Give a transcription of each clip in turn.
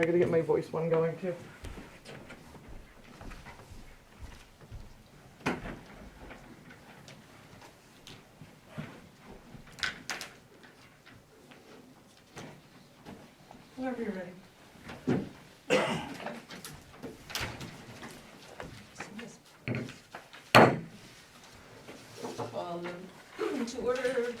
I gotta get my voice one going too. Whenever you're ready. Call to order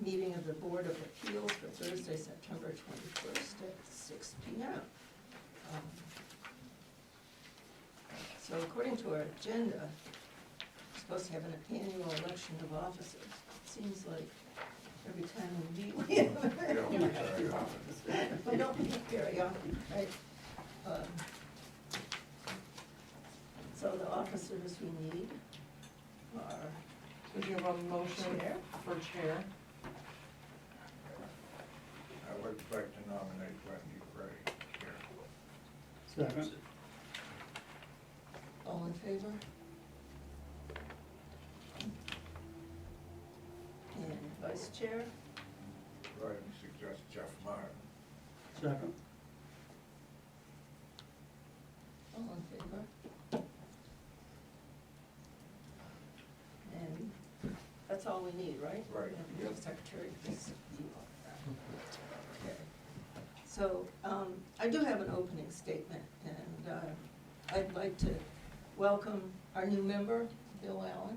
meeting of the Board of Appeals for Thursday, September 21st at 6 p.m. So according to our agenda, we're supposed to have an annual election of officers. It seems like every time we meet, we have we don't meet very often, right? So the officers we need are Would you have a motion Chair. for chair? I would like to nominate Wendy Gray here. Second. all in favor? And vice chair, Go ahead and suggest Jeff Martin. Second. all in favor? And that's all we need, right? Right. And the secretary, please, you on that. Okay. So, I do have an opening statement, and I'd like to welcome our new member, Bill Allen.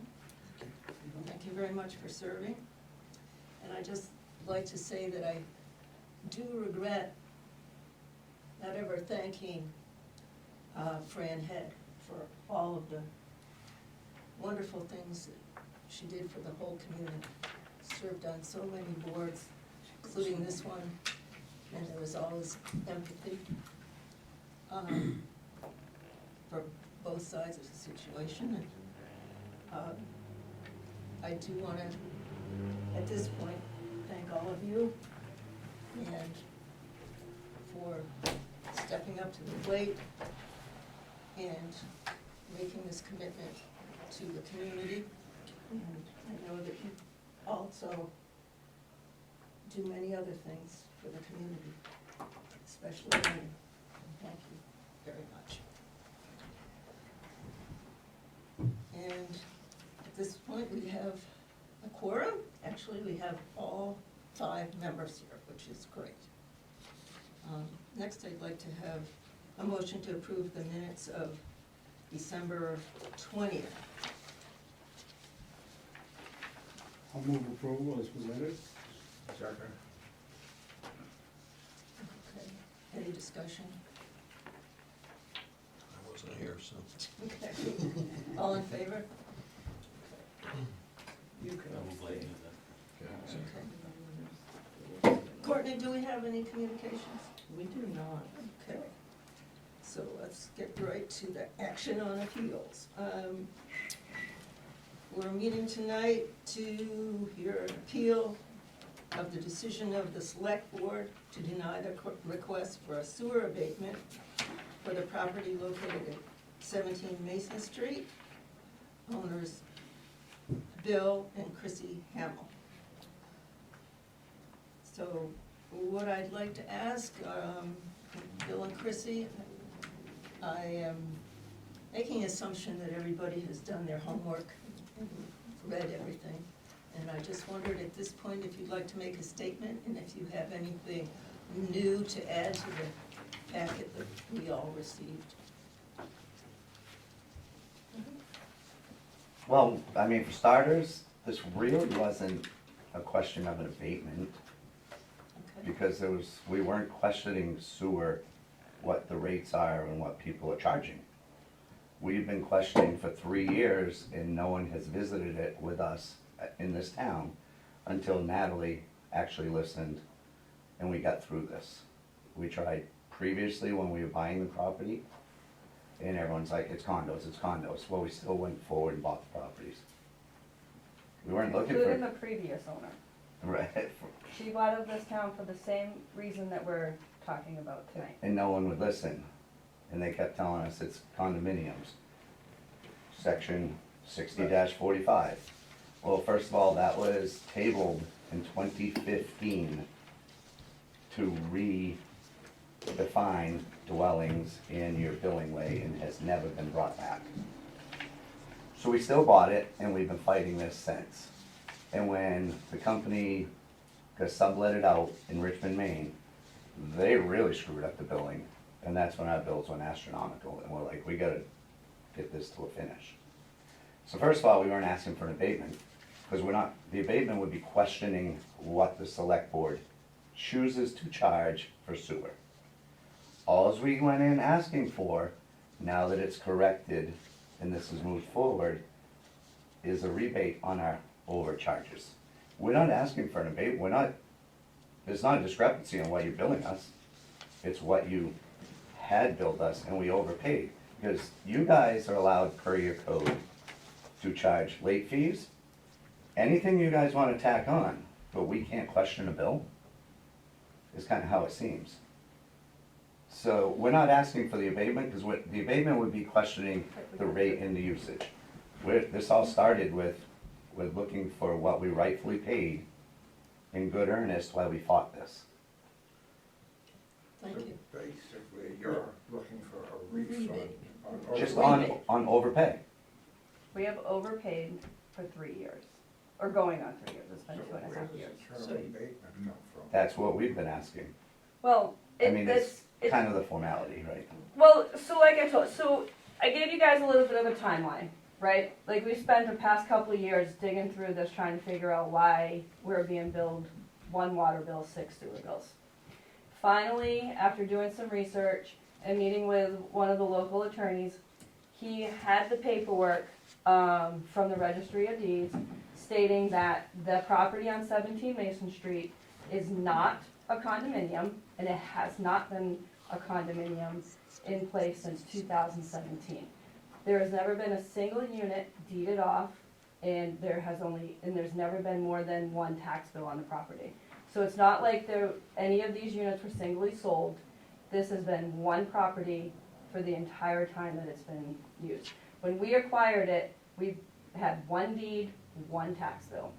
Thank you very much for serving. And I'd just like to say that I do regret not ever thanking Fran Head for all of the wonderful things that she did for the whole community. Served on so many boards, including this one, and there was always empathy for both sides of the situation. And I do want to, at this point, thank all of you and for stepping up to the plate and making this commitment to the community. And I know that you also do many other things for the community, especially me. Thank you very much. And at this point, we have a quorum. Actually, we have all 5 members here, which is great. Next, I'd like to have a motion to approve the minutes of December 20th. I'll move approval as presented. Second. Okay, any discussion? I wasn't here, so. Okay, all in favor? You can. Okay. Courtney, do we have any communications? We do not. Okay, so let's get right to the action on appeals. We're meeting tonight to hear an appeal of the decision of the select board to deny the request for a sewer abatement for the property located at 17 Mason Street, owners Bill and Chrissy Hamill. So what I'd like to ask, Bill and Chrissy, I am making assumption that everybody has done their homework and read everything. And I just wondered at this point if you'd like to make a statement and if you have anything new to add to the packet that we all received. Well, I mean, for starters, this really wasn't a question of an abatement, Okay. because we weren't questioning sewer, what the rates are and what people are charging. We've been questioning for 3 years and no one has visited it with us in this town until Natalie actually listened and we got through this. We tried previously when we were buying the property and everyone's like, it's condos, it's condos. Well, we still went forward and bought the properties. We weren't looking Including for, the previous owner. right, She bought out this town for the same reason that we're talking about tonight. and no one would listen. And they kept telling us it's condominiums. Section 60-45. Well, first of all, that was tabled in 2015 to redefine dwellings in your billing way and has never been brought back. So we still bought it, and we've been fighting this since. And when the company got subletted out in Richmond, Maine, they really screwed up the billing, and that's when our bills went astronomical, and we're like, we gotta get this to a finish. So first of all, we weren't asking for an abatement, because the abatement would be questioning what the select board chooses to charge for sewer. Alls we went in asking for, now that it's corrected and this has moved forward, is a rebate on our overcharges. We're not asking for an abatement, there's not a discrepancy on what you're billing us. It's what you had billed us and we overpaid. Because you guys are allowed per your code to charge late fees, anything you guys wanna tack on, but we can't question a bill, is kinda how it seems. So we're not asking for the abatement, because the abatement would be questioning the rate and the usage. This all started with looking for what we rightfully paid in good earnest while we fought this. Thank So you. basically, you're looking for a refund Rebate. on. Just Rebate. on overpay. We have overpaid for 3 years, or going on 3 years, it's been So 2.5 where does years. the term So- abatement come from? That's what we've been asking. Well, I mean, it's it's, kind of the formality, right? well, so like I told, so I gave you guys a little bit of a timeline, right? Like we spent the past couple of years digging through this, trying to figure out why we're being billed 1 water bill, 6 sewer bills. Finally, after doing some research and meeting with one of the local attorneys, he had the paperwork from the Registry of Deeds stating that the property on 17 Mason Street is not a condominium, and it has not been a condominium in place since 2017. There has never been a single unit deeded off, and there's never been more than 1 tax bill on the property. So it's not like any of these units were singly sold. This has been 1 property for the entire time that it's been used. When we acquired it, we had 1 deed, 1 tax bill.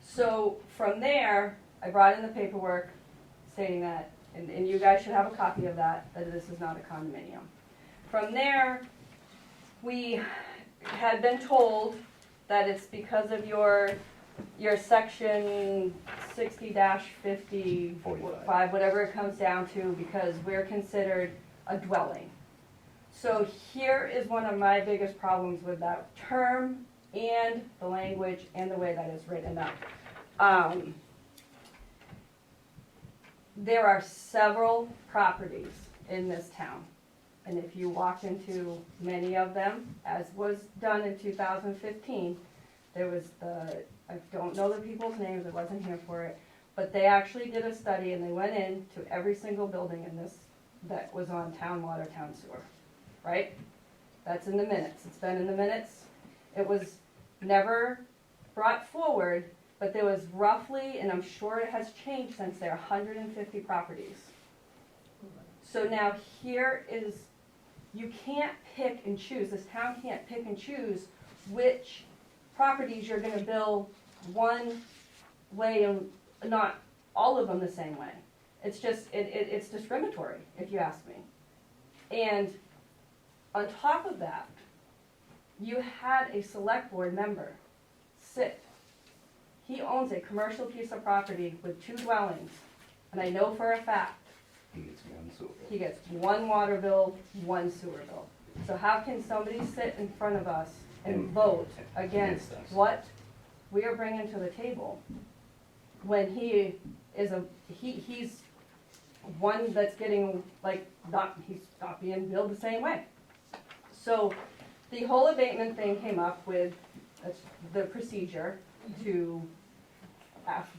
So from there, I brought in the paperwork stating that, and you guys should have a copy of that this is not a condominium. From there, we had been told that it's because of your section 60-55, whatever it comes down to, because we're considered a dwelling. So here is one of my biggest problems with that term and the language and the way that it's written up. There are several properties in this town, and if you walk into many of them, as was done in 2015, there was I don't know the people's names, I wasn't here for it, but they actually did a study and they went in to every single building in this that was on town water, town sewer, right? That's in the minutes, it's been in the minutes. It was never brought forward, but there was roughly, and I'm sure it has changed since there, 150 properties. So now here is, you can't pick and choose, this town can't pick and choose which properties you're gonna bill one way and not all of them the same way. It's just, it's discriminatory, if you ask me. And on top of that, you had a select board member sit. He owns a commercial piece of property with 2 dwellings, and I know for a fact He gets 1 sewer bill. he gets 1 water bill, 1 sewer bill. So how can somebody sit in front of us and And- vote against against us. what we are bringing to the table when he is he's one that's getting, like, he's not being billed the same way. So the whole abatement thing came up with the procedure to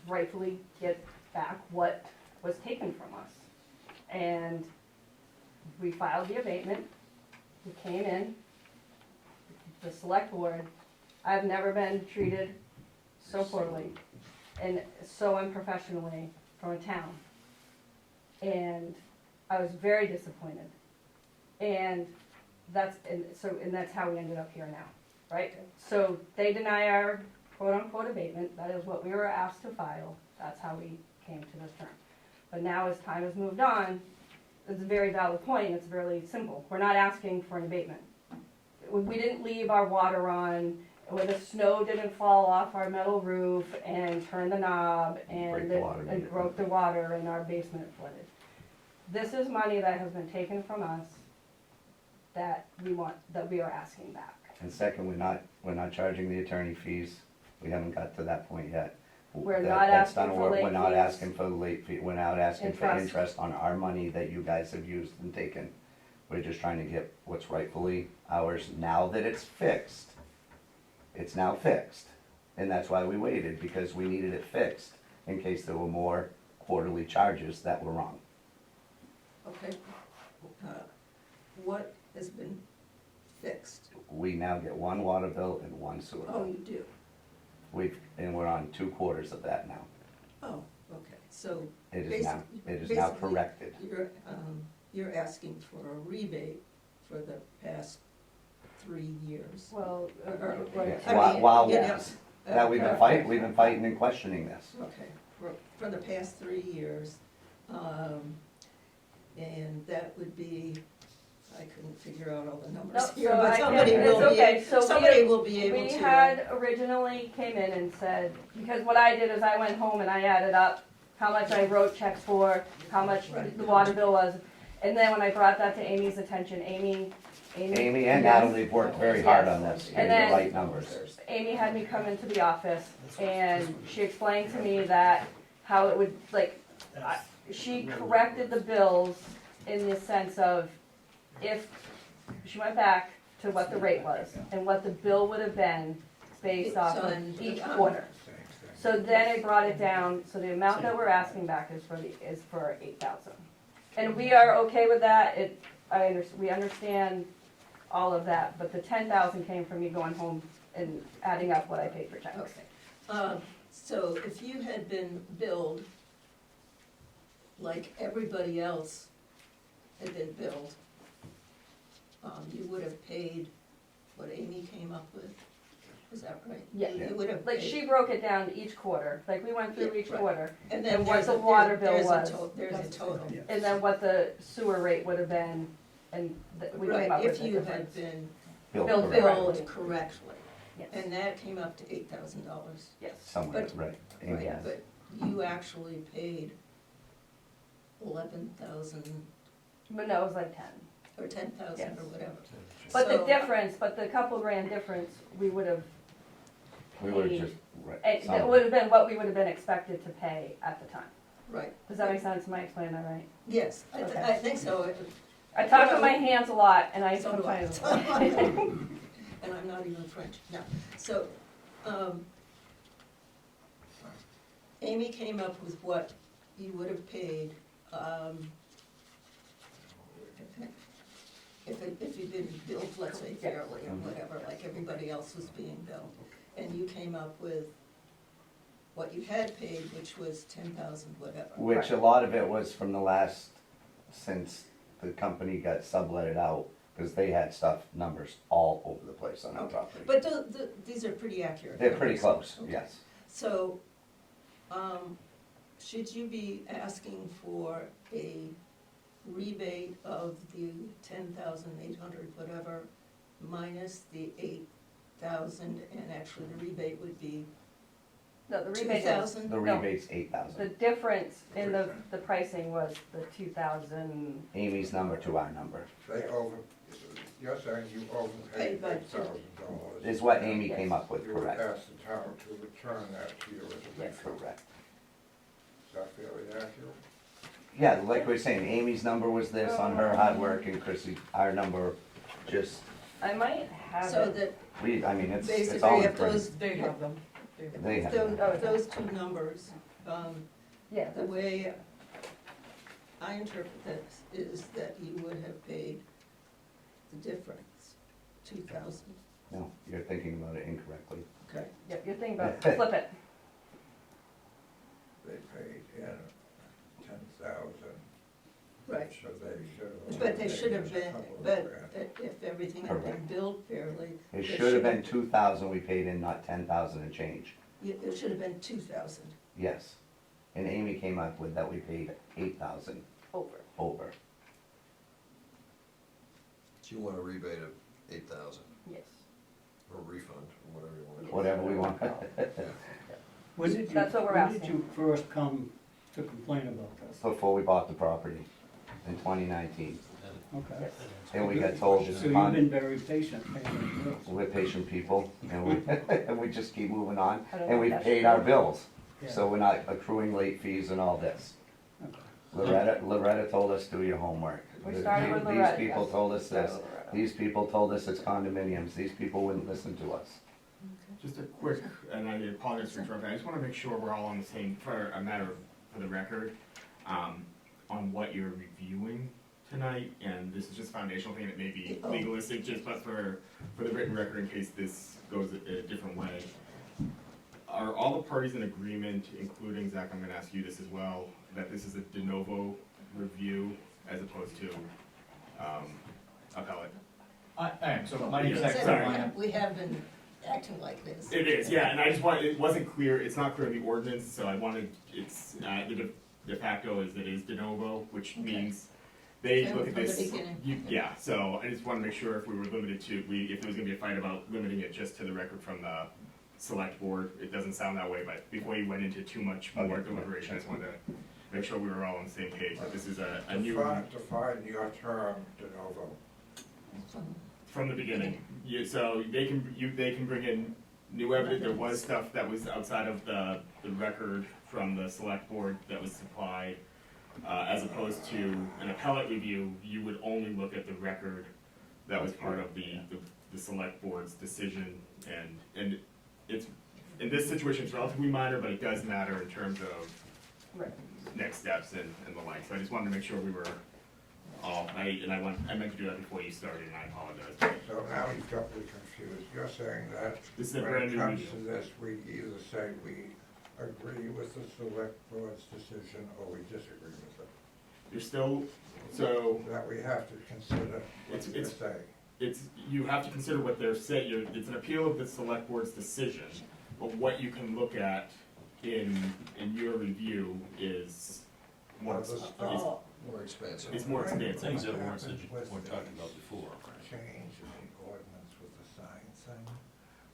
rightfully get back what was taken from us. And we filed the abatement, we came in, the select board, I've never been treated so poorly and so unprofessionally from a town. And I was very disappointed. And that's how we ended up here now, right? So they deny our quote-unquote abatement, that is what we were asked to file, that's how we came to this term. But now as time has moved on, it's a very valid point, it's very simple. We're not asking for an abatement. We didn't leave our water on, where the snow didn't fall off our metal roof and turn the knob Break and the water meter. and broke the water and our basement flooded. This is money that has been taken from us that we are asking back. And second, we're not charging the attorney fees. We haven't got to that point yet. We're That- not that's asking done. for We're late not fees. asking for late fee, we're not asking for Interest. interest on our money that you guys have used and taken. We're just trying to get what's rightfully ours now that it's fixed. It's now fixed. And that's why we waited, because we needed it fixed in case there were more quarterly charges that were wrong. Okay. What has been fixed? We now get one water bill and one sewer Oh, bill. you do? And we're on 2/4 of that now. Oh, okay, so It is now, Basically- it is now basically- corrected. you're asking for a rebate for the past 3 years. Well, Or- right. I While, mean, while, you know, yes, that we've been fighting and questioning this. Okay, for the past 3 years, and that would be, I couldn't figure out all the numbers No, here, so but I somebody can- will it's be, okay. So somebody will be able We to. had originally came in and said, because what I did is I went home and I added up how much I wrote checks for, how much Right. the water bill was, and then when I brought that to Amy's attention, Amy. Amy and Yes. Natalie have worked very hard on this, And getting then- the right numbers. Amy had me come into the office and she explained to me that how it would, like, she corrected the bills in the sense of if, she went back to what the rate was and what the bill would have been based off So, of each quarter. So then it brought it down, so the amount that we're asking back is for 8,000. And we are okay with that, we understand all of that, but the 10,000 came from me going home and adding up what I paid for checks. Okay, so if you had been billed like everybody else had been billed, you would have paid what Amy came up with, is that right? Yeah. You would have Like, paid. she broke it down each quarter, like, we went through Yeah, each right. quarter, And then and what there's the a- water bill there's a was. There's a total. and then what the sewer rate would have been, and we came up Right, with if the you had difference. been Bill Billed correct. billed correctly, Yes, and that came up to $8,000. yes. Somewhere, But- right. Amy Right, has. but you actually paid 11,000 But no, it was like 10. or 10,000 Yes. or whatever. But the So- difference, but the couple grand difference, we would have We were paid, just, right. and some- that would have been what we would have been expected to pay at the time. Right, Does that make sense? Am I explaining that right? yes, Okay. I think so. I talk with my hands a lot, and I So do I. sometimes. And I'm not even French, no. So, Amy came up with what you would have paid, if you'd been billed, let's say fairly or whatever, like everybody else was being billed. And you came up with what you had paid, which was 10,000 whatever. Which a lot of it was from the last, since the company got subletted out, because they had stuff, numbers all over the place on our Okay. property. But these are pretty accurate. They're pretty numbers. close, Okay. yes. So, should you be asking for a rebate of the 10,800 whatever minus the 8,000, and actually the rebate would be No, the rebate is, 2,000? The No. rebate's the 8,000. difference in the pricing was the 2,000. Amy's number to our number You're saying you Paid overpaid by $8,000. is what Amy came up with, You would correct? ask the town to return that to you as a Yes. refund. Correct. Is that fairly accurate? Yeah, like we were saying, Amy's number was this on her hard work, and Chrissy, our number, just, I might have so it. that I mean, it's all basically in if print. those, They have them. They have them. They have them. those two numbers, Yeah, the way I interpret this is that you would have paid the difference, 2,000, No, you're thinking about it incorrectly. okay? yep, you're thinking about, flip it. They paid in 10,000. Right. So they should have. But they should have paid been, us a couple of but grand. if everything had been Correct. billed fairly. It they should have been 2,000 we paid in, not 10,000 and change. It should have been 2,000. Yes. And Amy came up with that we paid 8,000 over. over. So you want a rebate of 8,000, Yes. or refund, or whatever you want to. Whatever we want. When did you, That's what we're when did asking. you first come to complain about this? Before we bought the property in 2019. Okay. Yes. And we got told this So you've been very patient paying the bills. we're patient people and we, and we just keep moving on. I don't And know if we've that's paid true. our bills, Yeah. so we're not accruing late fees and all this. Okay. Loretta told us, do your homework. We started with These Loretta, people yes. told us this. Started with Loretta. These people told us it's condominiums. These people wouldn't listen to us. Just a quick, and I apologize for interrupting, I just wanna make sure we're all on the same, for a matter of, for the record, on what you're reviewing tonight, and this is just foundational thing that may be Oh. legalistic, just but for the written record in case this goes a different way. Are all the parties in agreement, including Zach, I'm gonna ask you this as well, that this is a de novo review as opposed to, appellate? I am, so my name's Yeah, Zach sorry. Carolina. We have been acting like this. It is, yeah, and I just want, it wasn't clear, it's not clear in the ordinance, so I wanted, it's, the de facto is it is de novo, which Okay. means they From- look at from the this. beginning. Yeah, so I just wanna make sure if we were limited to, if there was gonna be a fight about limiting it just to the record from the select board, it doesn't sound that way, but before you went into too much more Okay. deliberation, I just wanted to make sure we were all on the same page, that this is a new, Define your term de novo. from the beginning. So they can bring in new evidence, there was stuff that was outside of the record from the select board that was supplied. As opposed to an appellate review, you would only look at the record that was part of the select board's decision. And it's, in this situation, it's relatively minor, but it does matter in terms of Right. next steps and the like. So I just wanted to make sure we were all, I meant to do that before you started, and I apologize. So now he's got me confused. You're saying that This is a when brand it new comes review. to this, we either say we agree with the select board's decision or we disagree with it. You're still, so, That we have to consider It's- what they it's- say. you have to consider what they're saying, it's an appeal of the select board's decision, but what you can look at in your review is more, Other is stuff. Oh, More expensive. it's more expansive. Things that weren't, What happened with weren't talked about the before. Change in the ordinance with the sign thing,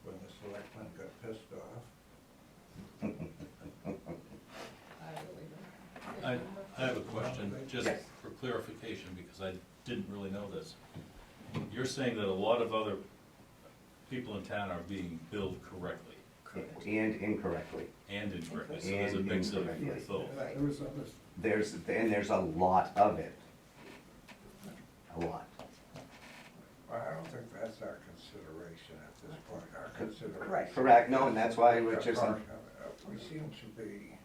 when the selectmen got pissed off. I really don't. I have a question, just Yes. for clarification, because I didn't really know this. You're saying that a lot of other people in town are being billed correctly And incorrectly. and incorrectly, so there's a And mix of incorrectly. both. Right. There was others. There's a lot of it. A lot. Well, I don't think that's our consideration at this point. Our consideration. Correct. Correct, no, and that's why we're We're just, talking about- We seem to be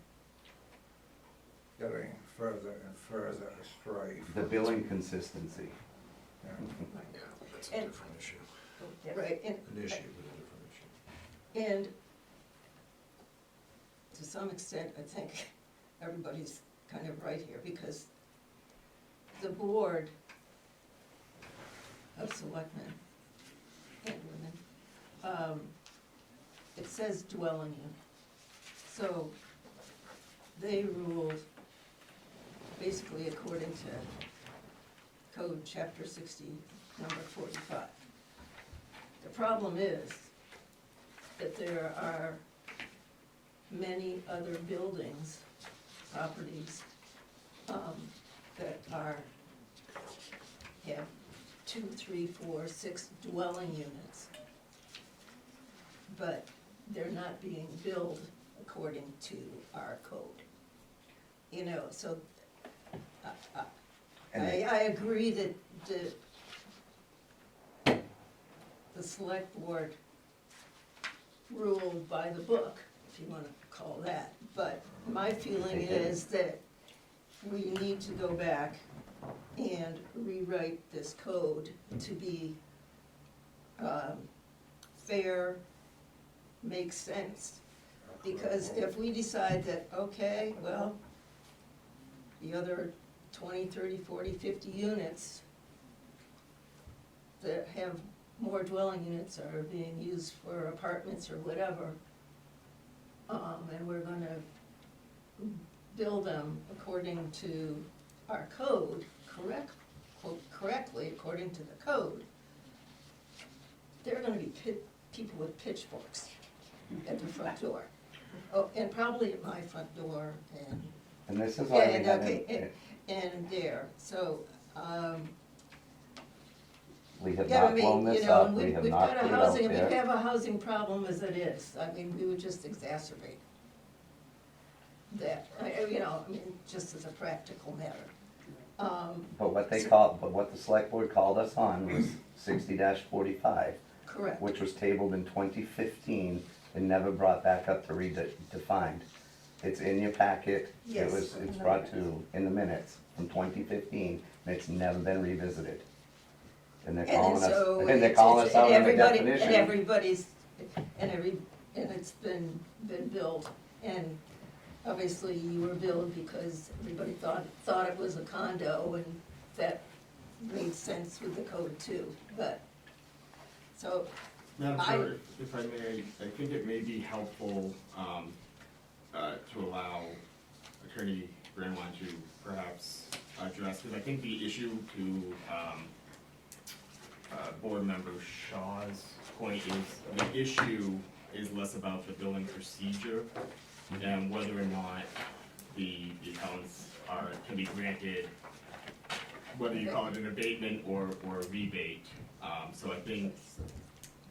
getting further and further astray. the from- billing consistency. Yeah. Yeah, that's a And- different issue. Right, and, An issue, but a different issue. and to some extent, I think everybody's kind of right here, because the board of selectmen and women, it says dwelling unit. So they ruled basically according to code chapter 60, number 45. The problem is that there are many other buildings, properties, that have 2, 3, 4, 6 dwelling units. But they're not being billed according to our code. You know, so And I agree that the select board ruled by the book, if you wanna call that. But my feeling is that we need to go back and rewrite this code to be fair, make sense. Because if we decide that, okay, well, the other 20, 30, 40, 50 units that have more dwelling units are being used for apartments or whatever, and we're gonna bill them according to our code, correctly, according to the code, there are gonna be people with pitchforks at the front door. Oh, and probably at my front door, And this is why we and, haven't, okay, and there, so, we have yeah, I not mean, blown you this know, up, and we have we've not got a put it out housing, we there. have a housing problem as it is. I mean, we would just exacerbate that, you know, I mean, just as a practical matter. But what the select board called us on was 60-45, Correct. which was tabled in 2015 and never brought back up to redefined. It's in your packet, Yes. it's brought to, in the minutes from 2015, and it's never been revisited. And they're calling us, so and they're it's- calling it's- us out and on the everybody- definition. And everybody's, and it's been billed, and obviously you were billed because everybody thought it was a condo, and that made sense with the code too, but, so, Madam I- Chair, if I may, I think it may be helpful to allow Attorney Grandline to perhaps address, because I think the issue to Board Member Shaw's point is, the issue is less about the billing procedure and whether or not the accounts can be granted, whether you call it an abatement or a rebate. So I think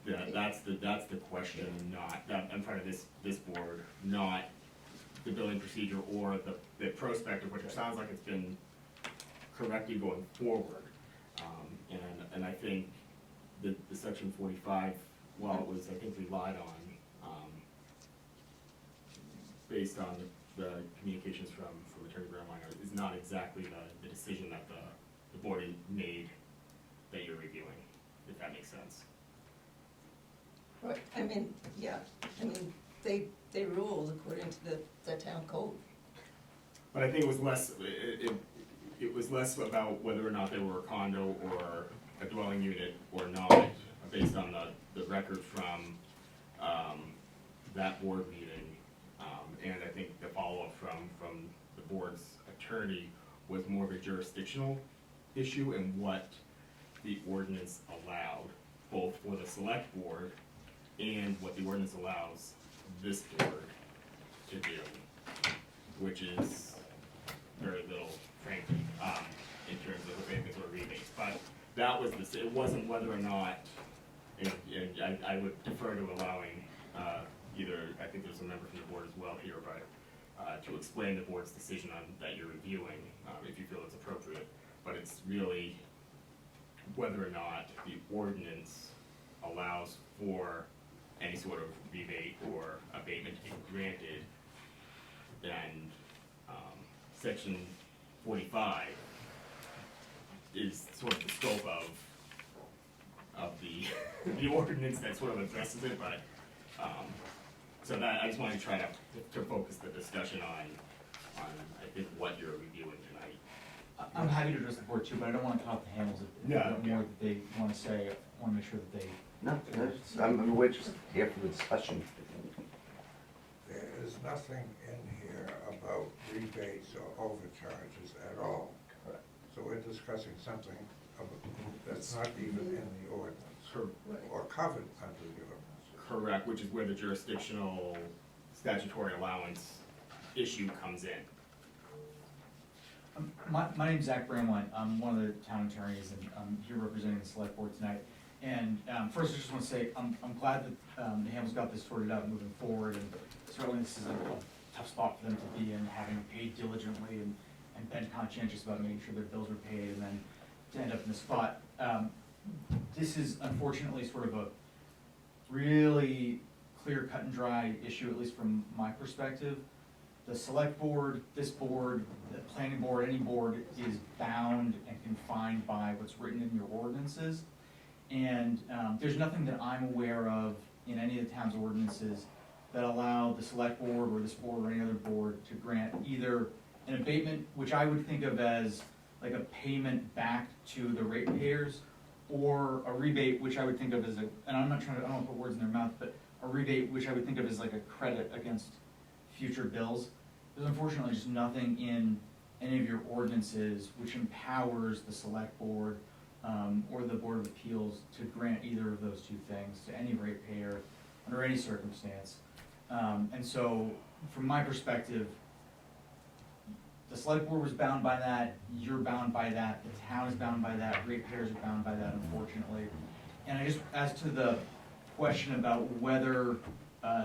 that's the question, not, that in front of this board, not the billing procedure or the prospective, which it sounds like it's been correctly going forward. And I think the section 45, while it was, I think, relied on, based on the communications from Attorney Brownline, is not exactly the decision that the board made that you're reviewing, if that makes sense. right, I mean, yeah, I mean, they ruled according to the town code. But I think it was less, it was less about whether or not they were a condo or a dwelling unit or not, based on the record from that board meeting. And I think the follow-up from the board's attorney was more of a jurisdictional issue and what the ordinance allowed, both for the select board and what the ordinance allows this board to do, which is very little, frankly, in terms of abatements or rebates. But that was it wasn't whether or not, and I would defer to allowing either, I think there's a member from the board as well here, but to explain the board's decision on that you're reviewing, if you feel it's appropriate. But it's really whether or not the ordinance allows for any sort of rebate or abatement to be granted, then section 45 is sort of the scope of the ordinance that sort of addresses it, but so that I just wanted to try to focus the discussion on I think what you're reviewing tonight. I'm happy to address the board too, but I don't wanna talk to Hamels if Yeah, there's more that they wanna say, I wanna make sure that they. No, we're just here for the discussion. There is nothing in here about rebates or overcharges at all. Correct. So we're discussing something that's not even in the ordinance or covered under the ordinance. Correct, which is where the jurisdictional statutory allowance issue comes in. My name's Zach Bramline, I'm one of the town attorneys, and I'm here representing the select board tonight. And first, I just wanna say, I'm glad that the Hamels got this sorted out moving forward, and certainly this is a tough spot for them to be in, having paid diligently and been conscientious about making sure their bills are paid, and then to end up in this spot. This is unfortunately sort of a really clear, cut and dry issue, at least from my perspective. The select board, this board, the planning board, any board is bound and confined by what's written in your ordinances. And there's nothing that I'm aware of in any of the town's ordinances that allow the select board or this board or any other board to grant either an abatement, which I would think of as like a payment back to the ratepayers, or a rebate, which I would think of as and I'm not trying to, I don't want to put words in their mouth, but a rebate, which I would think of as like a credit against future bills. there's unfortunately just nothing in any of your ordinances which empowers the select board, or the Board of Appeals to grant either of those two things to any ratepayer under any circumstance. And so, from my perspective, the select board was bound by that, you're bound by that, the town is bound by that, ratepayers are bound by that, unfortunately. And I just, as to the question about whether,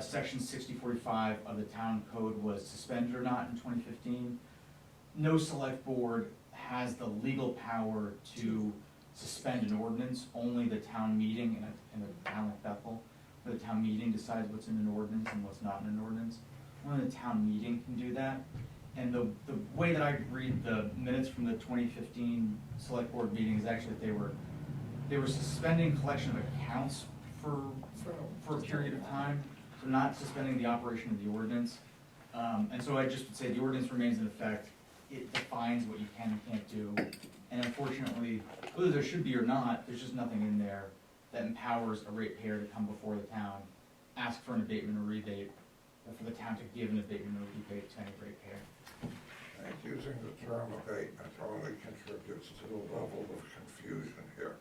section 6045 of the town code was suspended or not in 2015, no select board has the legal power to suspend an ordinance, only the town meeting in a town like Bethel, where the town meeting decides what's in an ordinance and what's not in an ordinance. Only the town meeting can do that. And the way that I read the minutes from the 2015 select board meeting is actually that they were suspending collection of accounts for a period of time, so not suspending the operation of the ordinance. And so I just would say the ordinance remains in effect. It defines what you can and can't do. And unfortunately, whether there should be or not, there's just nothing in there that empowers a ratepayer to come before the town, ask for an abatement or rebate, or for the town to give an abatement or rebate to any ratepayer. I think using the term abatement only contributes to the level of confusion here.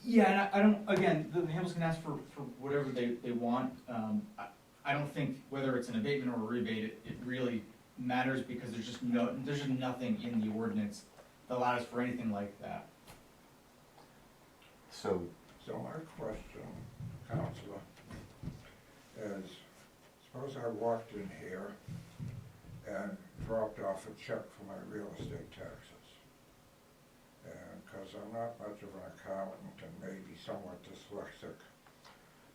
Yeah, and I don't, again, the Hamels can ask for whatever they want. I don't think whether it's an abatement or a rebate, it really matters, because there's just nothing in the ordinance that allows for anything like that. So, So my question, Counselor, is suppose I walked in here and dropped off a check for my real estate taxes. And because I'm not much of an accountant and maybe somewhat dyslexic,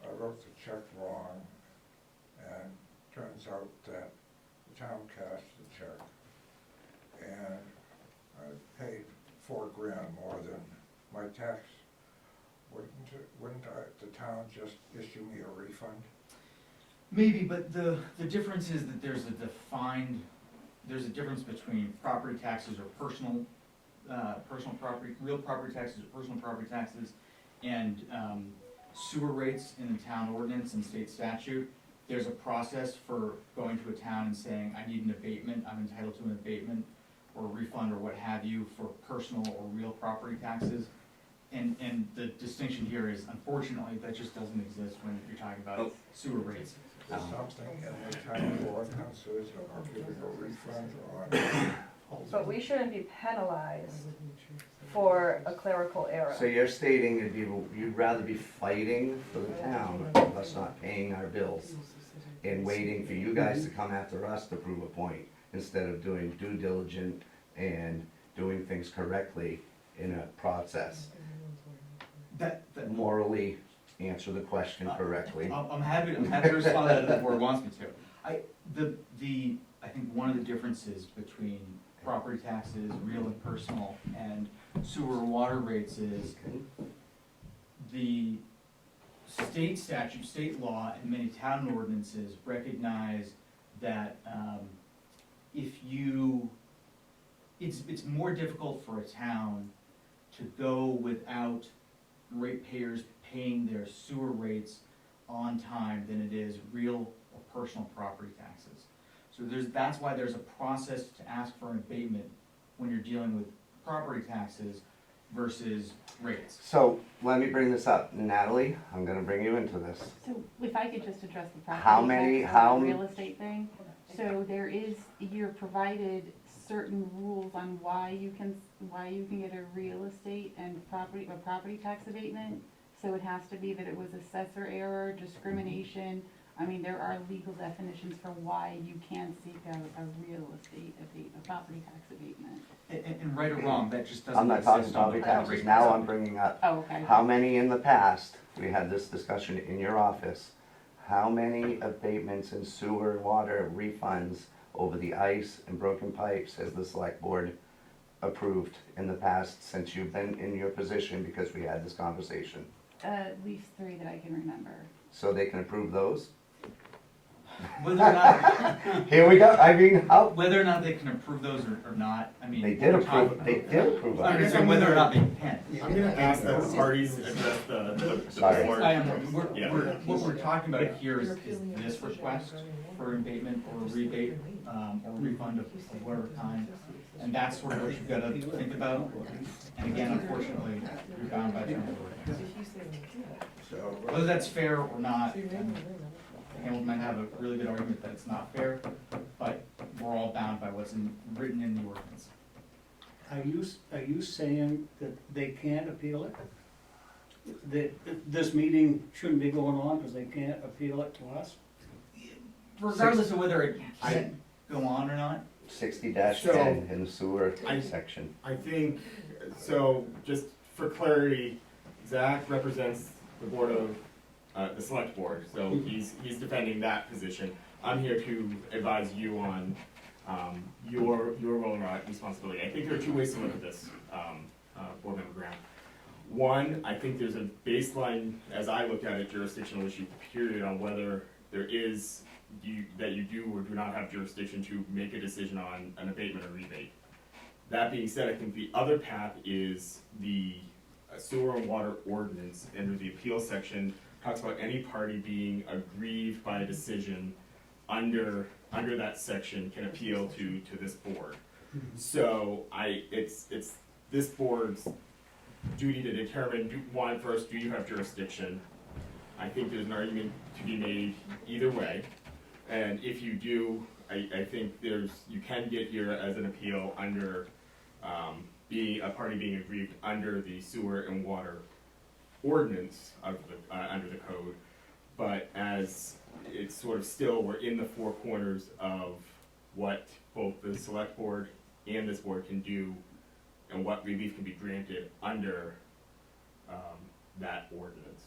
I wrote the check wrong, and turns out that the town cashed the check. And I paid $4,000 more than my tax. Wouldn't the town just issue me a refund? Maybe, but the difference is that there's a difference between property taxes or personal property, real property taxes or personal property taxes, and sewer rates in the town ordinance and state statute. There's a process for going to a town and saying, I need an abatement, I'm entitled to an abatement or a refund or what have you for personal or real property taxes. And the distinction here is, unfortunately, that just doesn't exist when you're talking about sewer rates. There's something in the town ordinances about giving a refund on. But we shouldn't be penalized for a clerical error. so you're stating that you'd rather be fighting for the town, of us not paying our bills, and waiting for you guys to come after us to prove a point, instead of doing due diligence and doing things correctly in a process. That Morally answer the question correctly. I'm happy to respond to that if the board wants me to. I think one of the differences between property taxes, real and personal, and sewer and water rates is the state statute, state law, and many town ordinances recognize that it's more difficult for a town to go without ratepayers paying their sewer rates on time than it is real or personal property taxes. So that's why there's a process to ask for an abatement when you're dealing with property taxes versus rates. So, let me bring this up. Natalie, I'm gonna bring you into this. So if I could just address the How property many- tax how- and real estate thing. So you're provided certain rules on why you can get a real estate and property tax abatement. So it has to be that it was assessor error, discrimination. I mean, there are legal definitions for why you can seek a real estate a property tax abatement. And right or wrong, that just doesn't I'm not talking exist on property the taxes, rate now side. I'm bringing up, Oh, okay. how many in the past, we had this discussion in your office, how many abatements in sewer and water refunds over the ice and broken pipes has the select board approved in the past since you've been in your position, because we had this conversation? At least 3 that I can remember. So they can approve those? Whether or not, Here we go, I mean, how, whether or not they can approve those or not, I mean. they did we're talking- approve, they did approve I'm it. just saying whether or not they can. I'm gonna ask that the parties address the Sorry. board. I am, Yeah. what we're talking about here is this request for abatement or rebate, or refund of whatever kind. And that's sort of what you've gotta think about. And again, unfortunately, you're bound by the terms of the ordinance. So, Whether that's fair or not, and Hamilton might have a really good argument that it's not fair, but we're all bound by what's written in the ordinance. Are you saying that they can't appeal it? That this meeting shouldn't be going on because they can't appeal it to us? Regardless of whether it can go on or not, 60-10 in the sewer I- section. I think, so, just for clarity, Zach represents the board of, the select board, so he's defending that position. I'm here to advise you on, your role and responsibility. I think there are two ways to look at this, board member Graham. One, I think there's a baseline, as I looked at it, jurisdictional issue, period, on whether there is, that you do or do not have jurisdiction to make a decision on an abatement or rebate. That being said, I think the other path is the sewer and water ordinance under the appeal section talks about any party being aggrieved by a decision under that section can appeal to this board. So it's this board's duty to determine, one, first, do you have jurisdiction? I think there's an argument to be made either way. And if you do, I think you can get here as an appeal under, being a party being aggrieved under the sewer and water ordinance of under the code. But as it's sort of still, we're in the four corners of what both the select board and this board can do and what relief can be granted under, that ordinance.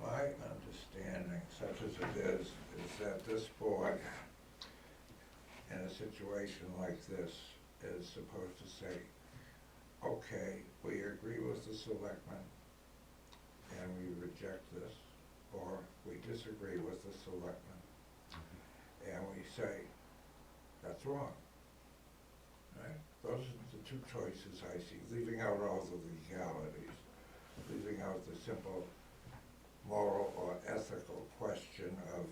my understanding, such as it is that this board, in a situation like this, is supposed to say, okay, we agree with the selectmen, and we reject this, or we disagree with the selectmen, and we say, that's wrong. Right? Those are the two choices I see, leaving out all the legalities, leaving out the simple moral or ethical question of,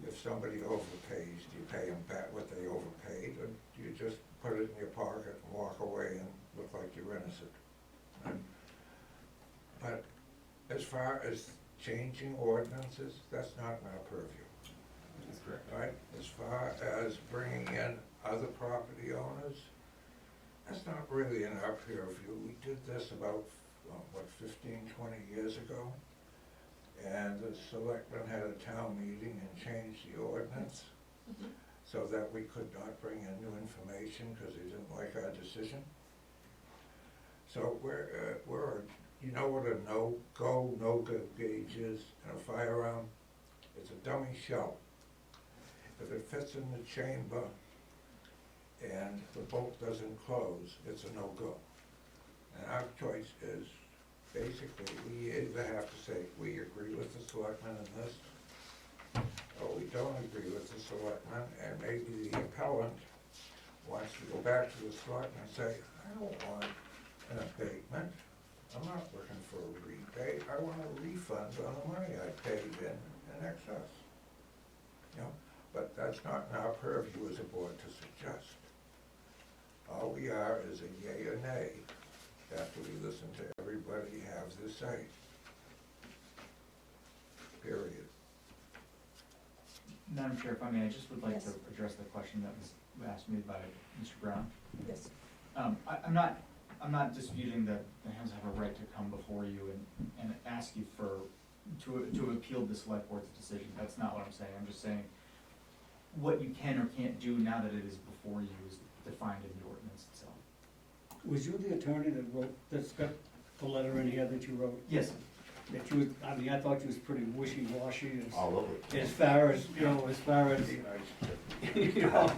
if somebody overpays, do you pay them back what they overpaid, or do you just put it in your pocket and walk away and look like you're innocent? Right? But as far as changing ordinances, that's not in our purview. That's correct. Right? As far as bringing in other property owners, that's not really in our purview. We did this about, 15, 20 years ago. And the selectmen had a town meeting and changed the ordinance so that we could not bring in new information because they didn't like our decision. So you know what a no-go gauge is in a firearm? It's a dummy shell. If it fits in the chamber and the bolt doesn't close, it's a no-go. And our choice is, basically, we either have to say, we agree with the selectmen in this, or we don't agree with the selectmen, and maybe the appellant wants to go back to the selectmen and say, I don't want an abatement, I'm not looking for a rebate, I want a refund on the money I paid in excess. You know, but that's not in our purview as a board to suggest. All we are is a yay or nay after we listen to everybody have their say. Period. Madam Chair, if I may, I just would like to Yes. address the question that was asked me by Mr. Brown. Yes. I'm not disputing that the Hams have a right to come before you and ask you to appeal the select board's decision. That's not what I'm saying. I'm just saying what you can or can't do now that it is before you is defined in the ordinance itself. Was you the attorney that's got the letter in here that you wrote? Yes. That you was, I mean, I thought you was pretty wishy-washy All over it. as far as, you know,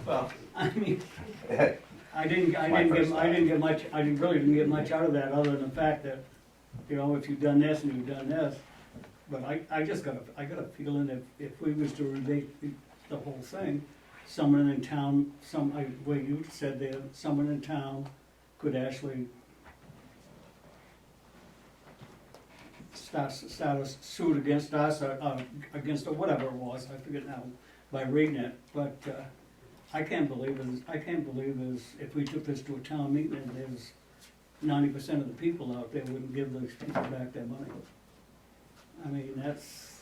well, I mean, I didn't get much out of that, other than the fact that, you know, if you've done this and you've done this. But I got a feeling if we was to rebate, the whole thing, someone in town, where you said there, someone in town could actually start a suit against us, against, or whatever it was, I forget now, by reading it, but, I can't believe is, if we took this to a town meeting, and there's 90% of the people out there wouldn't give those people back their money. I mean, that's,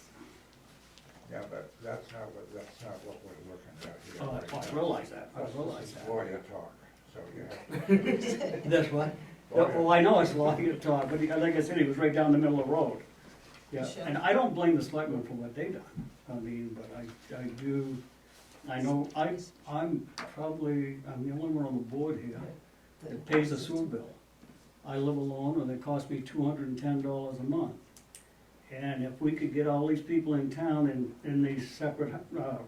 Yeah, but that's not what we're looking at here. oh, right I now. realize that, I This realize is that. lawyer talk, so you have to. That's what? Lawyer. Well, I know it's lawyer talk, but like I said, he was right down the middle of the road. Yeah, Michelle? and I don't blame the selectmen for what they done. I mean, but I do, I know, I'm the only one on the board here that pays a sewer bill. I live alone, and it costs me $210 a month. And if we could get all these people in town in these separate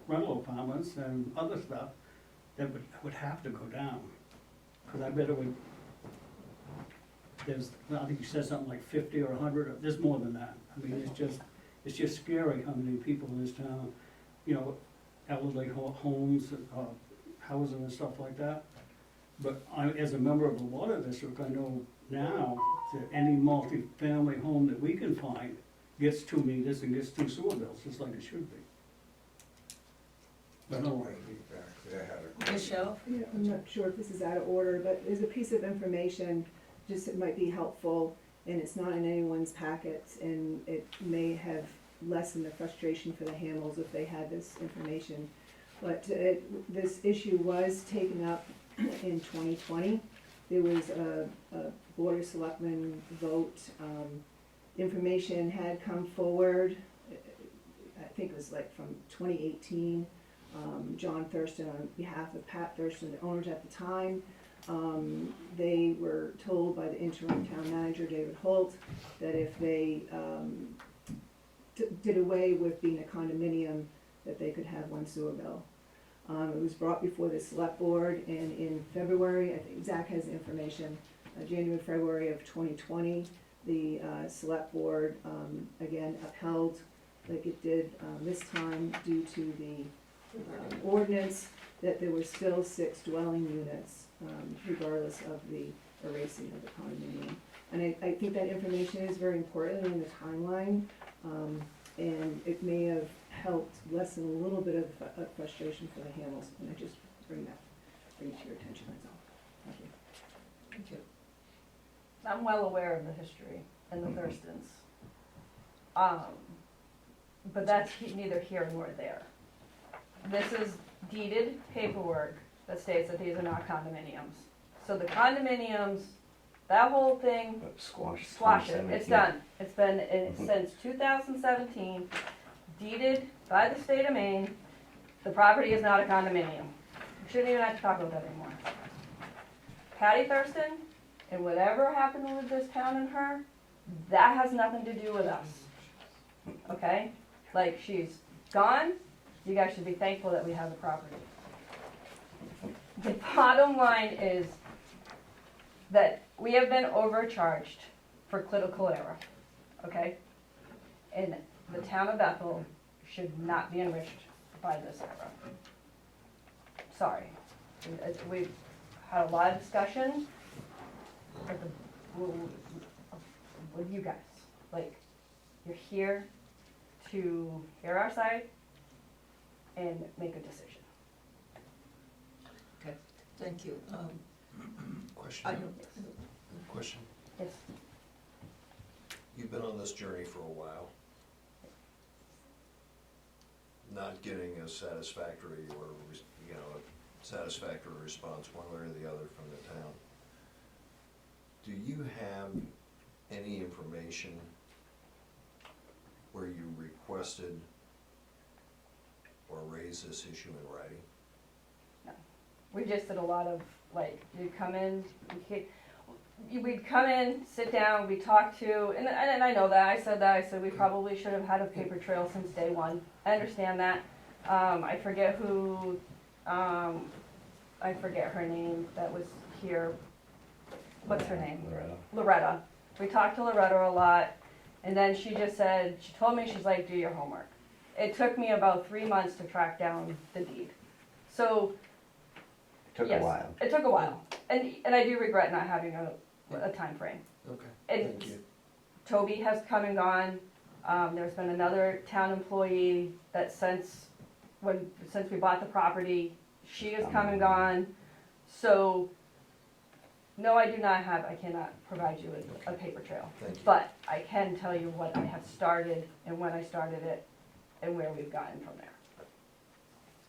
rental apartments and other stuff, that would have to go down. Cause I bet it would, I think you said something like 50 or 100, or there's more than that. I mean, it's just scary how many people in this town, you know, elderly homes, housing and stuff like that. But as a member of the water district, I know now that any multi-family home that we can find gets 2 meters and gets 2 sewer bills, just like it should be. But no, Lady back there had a question. Michelle? Yeah, I'm not sure if this is out of order, but there's a piece of information, just it might be helpful, and it's not in anyone's packets, and it may have lessened the frustration for the Hamels if they had this information. But this issue was taken up in 2020. There was a Board of Selectmen vote. Information had come forward, I think it was like from 2018. John Thurston, on behalf of Pat Thurston, the owners at the time, they were told by the interim town manager, David Holt, that if they did away with being a condominium, that they could have 1 sewer bill. It was brought before the select board, and in February, I think Zach has the information, January, February of 2020, the select board again upheld, like it did this time, due to the ordinance, that there were still 6 dwelling units, regardless of the erasing of the condominium. And I think that information is very important in the timeline, and it may have helped lessen a little bit of frustration for the Hamels, and I just bring it to your attention, that's all. Thank you. Thank you. I'm well aware of the history and the Thurstons. But that's neither here nor there. This is deeded paperwork that states that these are not condominiums. So the condominiums, that whole thing, Squash. squash it, it's done. It's been since 2017, deeded by the state of Maine. The property is not a condominium. We shouldn't even have to talk about that anymore. Patty Thurston, and whatever happened with this town and her, that has nothing to do with us. Okay? Like, she's gone, you guys should be thankful that we have the property. The bottom line is that we have been overcharged for critical error, okay? And the town of Bethel should not be enriched by this error. Sorry. We've had a lot of discussion with you guys. Like, you're here to hear our side and make a decision. Okay, thank you. Question, I question. Yes. You've been on this journey for a while. Not getting a satisfactory or, you know, a satisfactory response one way or the other from the town. Do you have any information where you requested or raised this issue in writing? We just did a lot of, like, you'd come in, we'd come in, sit down, we talk to, and I know that, I said we probably should have had a paper trail since day one. I understand that. I forget who, I forget her name that was here. What's her name? Loretta. We talked to Loretta a lot, and then she just said, she told me, she's like, do your homework. It took me about 3 months to track down the deed. So, Took a yes, while. it took a while, and I do regret not having a time frame. Okay, And thank you. Toby has come and gone. There's been another town employee that since we bought the property, she has come and gone. So, no, I cannot provide you with a paper trail. Thank you. But I can tell you what I have started and when I started it and where we've gotten from there.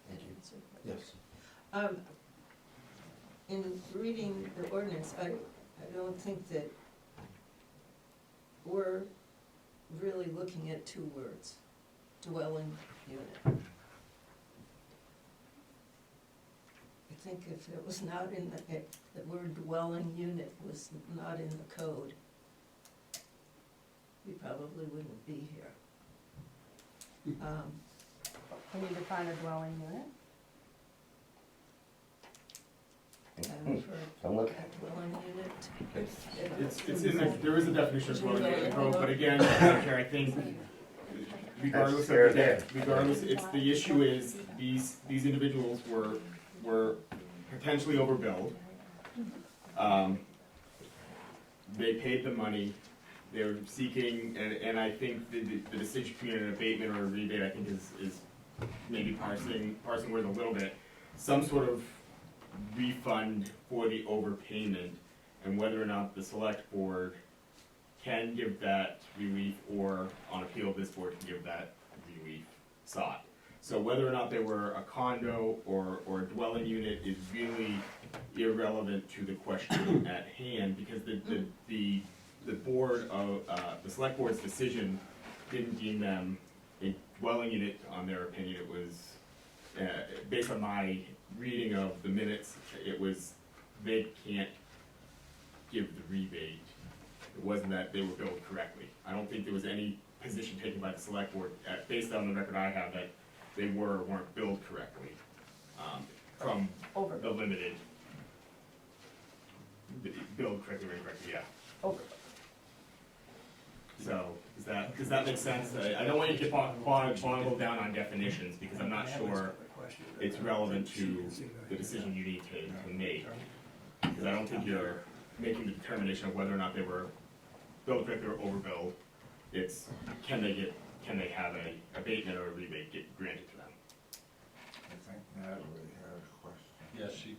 Thank you. Yes. In reading the ordinance, I don't think that we're really looking at two words, dwelling unit. I think if it was not in the word dwelling unit was not in the code, we probably wouldn't be here. Can you define a dwelling unit? And for Don't look. a dwelling unit, It's in the, there is a definition of dwelling unit in the code, but again, Madam Chair, I think regardless That's fair of there. regardless, it's, the issue is these individuals were potentially overbilled. They paid the money, they're seeking, and I think the distinction between an abatement or a rebate, I think is maybe parsing words a little bit. Some sort of refund for the overpayment, and whether or not the select board can give that relief, or on appeal, this board can give that relief sought. So whether or not they were a condo or a dwelling unit is really irrelevant to the question at hand, because the board of, the select board's decision didn't deem them a dwelling unit on their opinion. It was, based on my reading of the minutes, it was, they can't give the rebate. It wasn't that they were billed correctly. I don't think there was any position taken by the select board, based on the record I have, that they were or weren't billed correctly, from the limited, billed correctly or incorrectly, yeah. Over. So, does that make sense? I don't want you to get boggled down on definitions, because I'm not sure it's relevant to the decision you need to make. Because I don't think you're making the determination of whether or not they were billed correctly or overbilled. It's, can they have a abatement or a rebate get granted to them? I think Natalie had a question. Yes, she,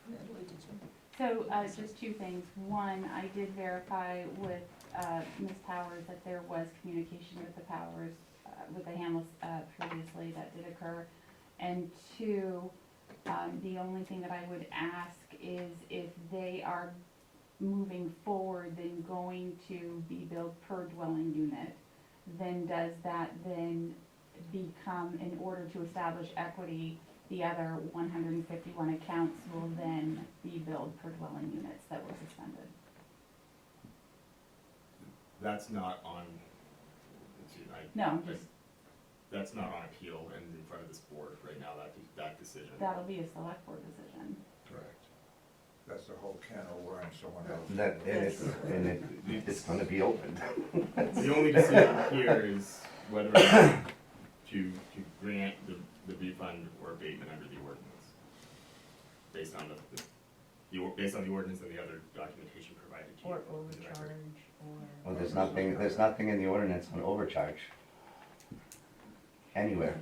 Natalie, did you? So, just two things. One, I did verify with, Ms. Powers that there was communication with the Powers, with the Hamels, previously that did occur. And two, the only thing that I would ask is if they are moving forward, then going to be billed per dwelling unit, then does that then become, in order to establish equity, the other 151 accounts will then be billed per dwelling units that were suspended? That's not on, No, I'm just, that's not on appeal and in front of this board right now, that decision. that'll be a select board decision. Correct. That's the whole can of worms someone else. That, it's gonna be opened. The only decision here is whether or not to grant the refund or abatement under the ordinance, based on based on the ordinance and the other documentation provided to you. Or in the record. overcharge, or. Well, there's nothing in the ordinance on overcharge. Anywhere.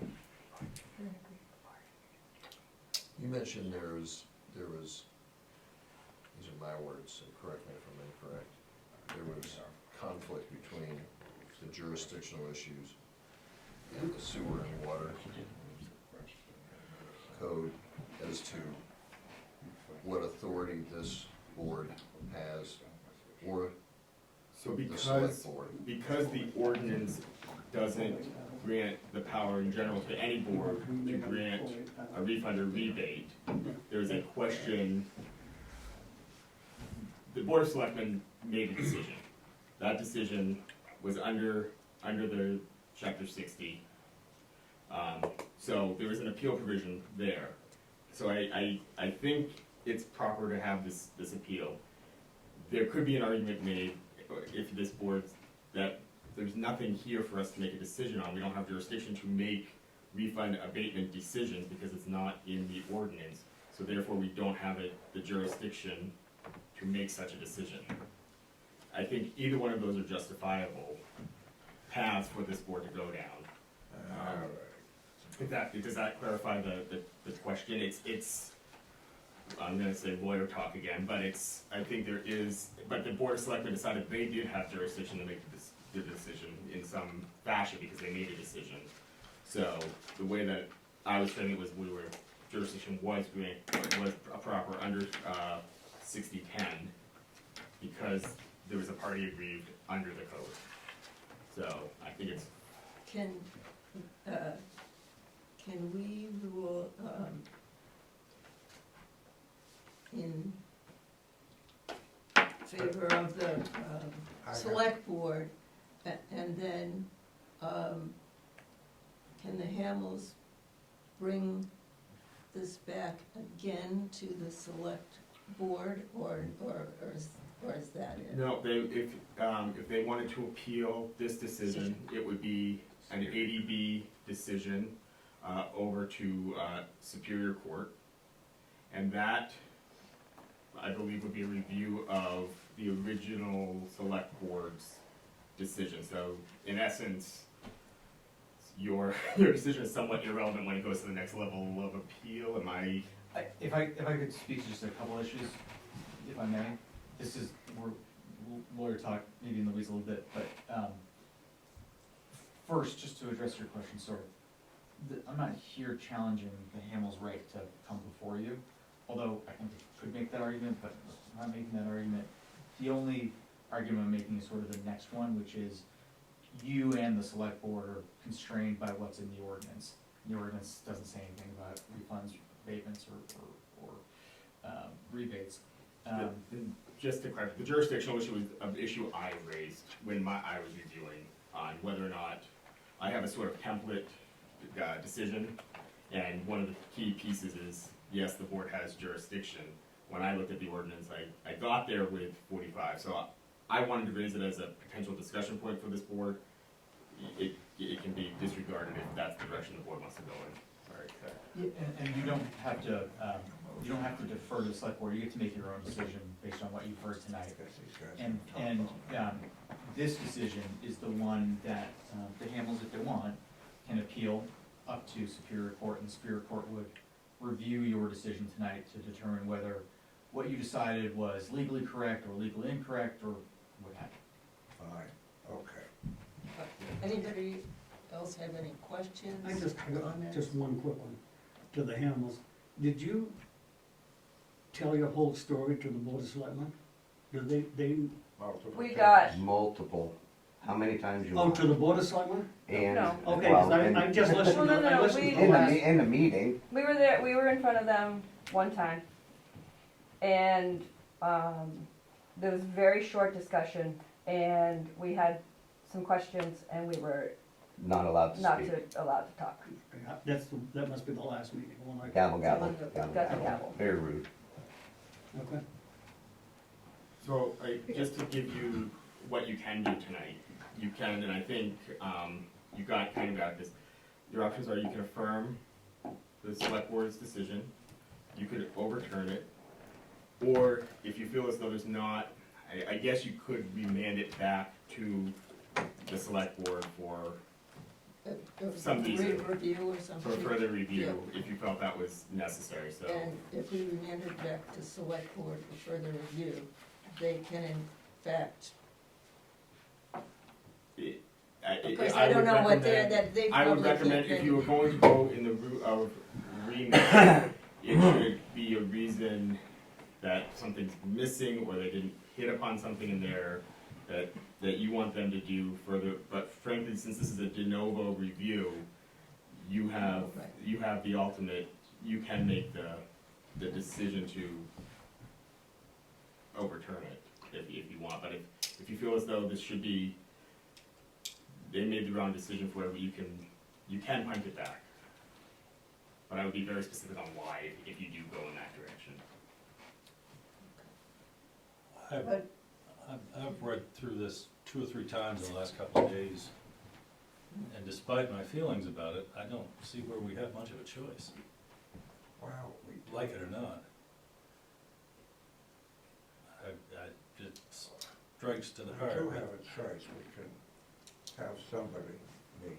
You mentioned there was, these are my words, so correct me if I'm incorrect, there was conflict between the jurisdictional issues and the sewer and water code as to what authority this board has, or So the select board. because the ordinance doesn't grant the power in general to any board to grant a refund or rebate, there's a question. The Board of Selectmen made a decision. That decision was under the chapter 60. So there was an appeal provision there. So I think it's proper to have this appeal. There could be an argument made if this board, that there's nothing here for us to make a decision on. We don't have jurisdiction to make refund abatement decisions because it's not in the ordinance. So therefore, we don't have the jurisdiction to make such a decision. I think either one of those are justifiable paths for this board to go down. All right. Does that clarify the question? It's, I'm gonna say lawyer talk again, but I think but the Board of Selectmen decided they did have jurisdiction to make the decision in some fashion because they made a decision. So the way that I was framing it was jurisdiction was a proper under 6010 because there was a party aggrieved under the code. So I think it's. Can we rule, in favor of the, select board, and then, can the Hamels bring this back again to the select board, or is that it? No, if they wanted to appeal this decision, it would be an ADB decision over to Superior Court. And that, I believe, would be a review of the original select board's decision. So in essence, your decision is somewhat irrelevant when it goes to the next level of appeal. If I could speak to just a couple issues, if I may. This is, we're lawyer talk, maybe in the weeds a little bit, but first, just to address your question, sir, I'm not here challenging the Hamels' right to come before you, although I think I could make that argument, but I'm not making that argument. The only argument I'm making is sort of the next one, which is you and the select board are constrained by what's in the ordinance. The ordinance doesn't say anything about refunds, abatements, or rebates. Just to clarify, the jurisdictional issue was an issue I raised when I was reviewing on whether or not I have a sort of template decision, and one of the key pieces is, yes, the board has jurisdiction. When I looked at the ordinance, I got there with 45, so I wanted to raise it as a potential discussion point for this board. It can be disregarded if that's the direction the board wants to go in. All right, okay. And you don't have to defer to the select board, you get to make your own decision based on what you've heard tonight. And this decision is the one that the Hamels, if they want, can appeal up to Superior Court, and Superior Court would review your decision tonight to determine whether what you decided was legally correct or legally incorrect, or what have you. Fine, okay. Anybody else have any questions? I just got comments? just one quick one to the Hamels. Did you tell your whole story to the Board of Selectmen? Did they, Multiple We times. got, Multiple, how many times you oh, want? to the Board of Selectmen? And, No. Okay, well, because and I just listened Well, to, no, I no, listened we- to the last. in the meeting, we were there, we were in front of them one time, and there was a very short discussion, and we had some questions, and we were not allowed to not speak. allowed to talk. That must be the last meeting, when I. Gavel, gavel, Got gavel, Got the gavel. gavel. Very rude. Okay. So, just to give you what you can do tonight, you can, and I think, you got kind of got this, your options are you can affirm the select board's decision, you could overturn it, or if you feel as though there's not, I guess you could remand it back to the select board for some reason. Review or for something? further review, if you felt that was necessary, so. And if we remanded back to select board for further review, they can in fact, because I don't would know what they're, recommend- that they I would probably recommend can't. if you were going to go in the route of remand, it should be a reason that something's missing or they didn't hit upon something in there that you want them to do further. But frankly, since this is a de novo review, you have the ultimate, you can make the decision to overturn it if you want. But if you feel as though this should be, they made the wrong decision for whatever, you can punt it back. But I would be very specific on why if you do go in that direction. I have, But- I've read through this 2 or 3 times in the last couple of days, and despite my feelings about it, I don't see where we have much of a choice, Well, we like it or not. It strikes to the We heart. do have a choice, we can have somebody, me,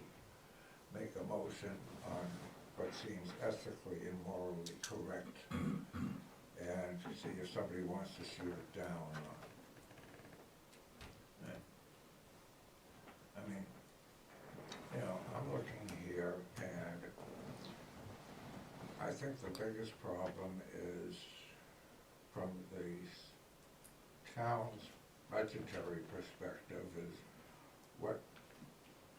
make a motion on what seems ethically and morally correct, and see if somebody wants to shoot it down or not. I mean, you know, I'm looking here, and I think the biggest problem is from the town's budgetary perspective is what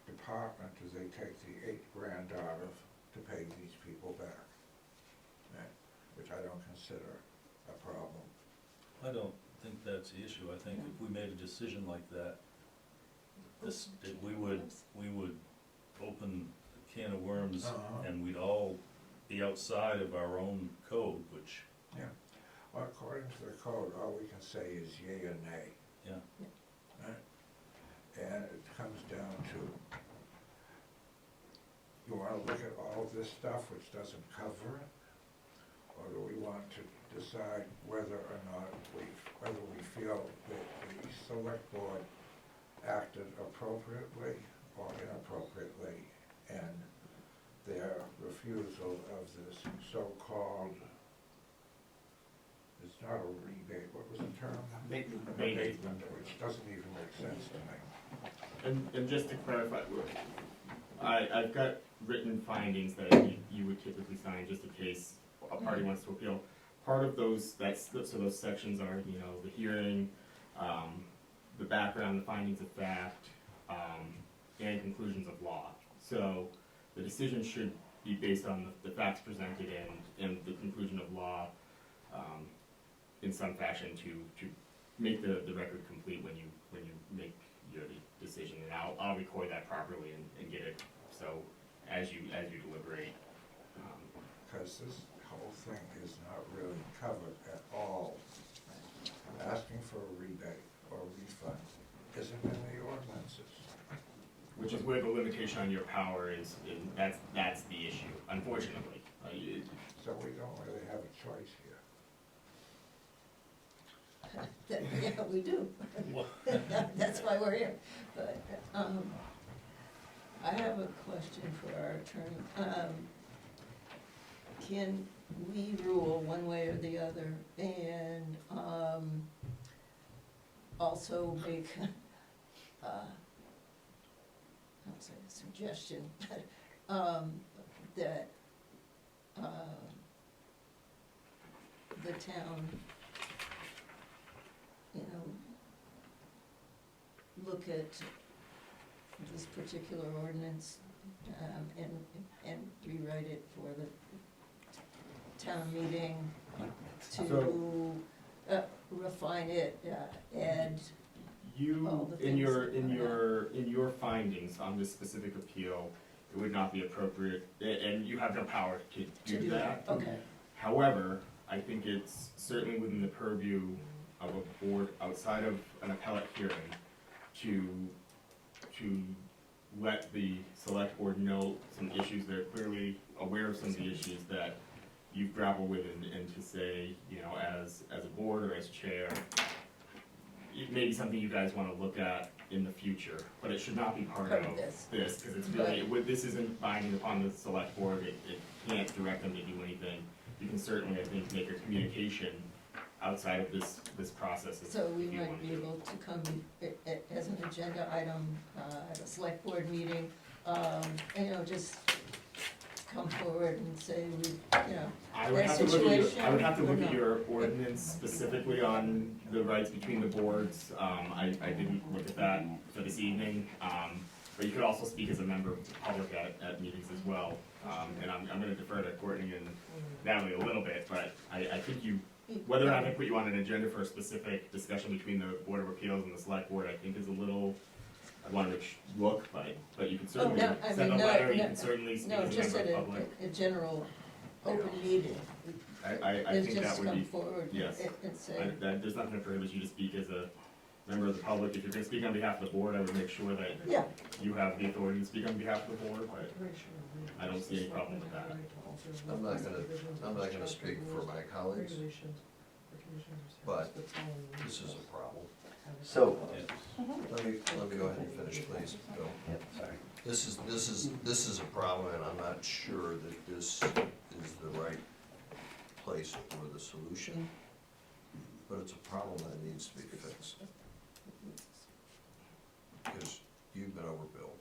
department do they take the $8,000 out of to pay these people back? Right? Which I don't consider a problem. I don't think that's the issue. I think if we made a decision like that, that we would open a can of worms, and we'd all be outside of our own code, which, Yeah. Well, according to the code, all we can say is yea or nay. yeah. Right? And it comes down to, you wanna look at all of this stuff which doesn't cover it? Or do we want to decide whether or not whether we feel that the select board acted appropriately or inappropriately in their refusal of this so-called, it's not a rebate, what was the term? Abatement. Abatement, which doesn't even make sense to me. And just to clarify, I've got written findings that you would typically sign just in case a party wants to appeal. Part of those, so those sections are, you know, the hearing, the background, the findings of fact, and conclusions of law. So the decision should be based on the facts presented and the conclusion of law, in some fashion to make the record complete when you make your decision. And I'll record that properly and get it, so as you deliberate. Because this whole thing is not really covered at all. Asking for a rebate or refund isn't in the ordinances. Which is where the limitation on your power is, and that's the issue, unfortunately. So we don't really have a choice here. Yeah, we do. That's why we're here. But, I have a question for our attorney. Can we rule one way or the other and, also make, how to say, a suggestion, that, the town, you know, look at this particular ordinance, and rewrite it for the town meeting to refine it, add all the In things your findings on this specific appeal, it would not be appropriate, and you have no power to do that. Okay, However, I think it's certainly within the purview of a board outside of an appellate hearing to let the select board know some issues. They're clearly aware of some of the issues that you've grappled with, and to say, you know, as a board or as chair, it may be something you guys wanna look at in the future, but it should not be part of this. this, cause it's really, this isn't binding upon the select board, it can't direct them to do anything. You can certainly, I think, make a communication outside of this process. So we if you might want be to. able to come as an agenda item, at a select board meeting, and, you know, just come forward and say, we, you know, I would that have to look at situation, I would have to look or at not? your ordinance specifically on the rights between the boards. I didn't look at that for this evening, but you could also speak as a member of the public at meetings as well. And I'm gonna defer to Courtney and Natalie a little bit, but I think whether or not I put you on an agenda for a specific discussion between the Board of Appeals and the Select Board, I think is a little, I wanna look, but you can certainly no, I send a mean, letter, you no, can certainly speak no, as a just member at of the public. a general open meeting. I Is think that just would come be, forward yes. and say, There's nothing that prohibits you to speak as a member of the public, if you're gonna speak on behalf of the board, I would make sure that Yeah, you have the authority to speak on behalf of the board, but I don't see any problem with that. I'm not gonna speak for my colleagues, but this is a problem. So, Let me go ahead and finish, please, Bill. yep, sorry. This is a problem, and I'm not sure that this is the right place for the solution, but it's a problem that needs to be fixed. Because you've been overbilled.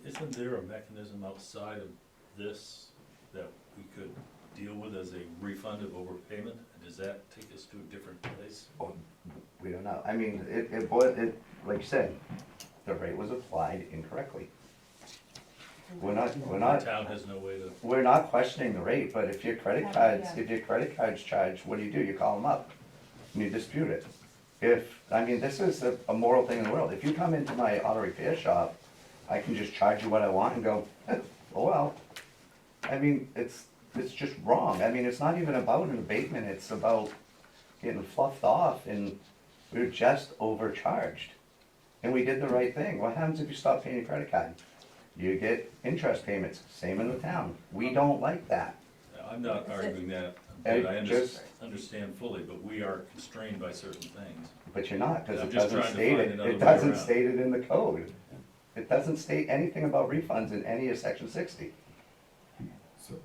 Isn't there a mechanism outside of this that we could deal with as a refund of overpayment? And does that take us to a different place? Well, we don't know. I mean, like you said, the rate was applied incorrectly. We're The not, town has no way to, we're not questioning the rate, but if your credit card's charged, what do? You call them up and you dispute it. This is a moral thing in the world. If you come into my auto repair shop, I can just charge you what I want and go, oh well. I mean, it's just wrong. I mean, it's not even about an abatement, it's about getting fluffed off, and we were just overcharged. And we did the right thing. What happens if you stop paying your credit card? You get interest payments, same in the town. We don't like that. I'm not arguing that, And but I just- understand fully, but we are constrained by certain things. But you're not, because I'm it just doesn't trying to state find it. another It way doesn't around. state it in the code. It doesn't state anything about refunds in any of section 60. So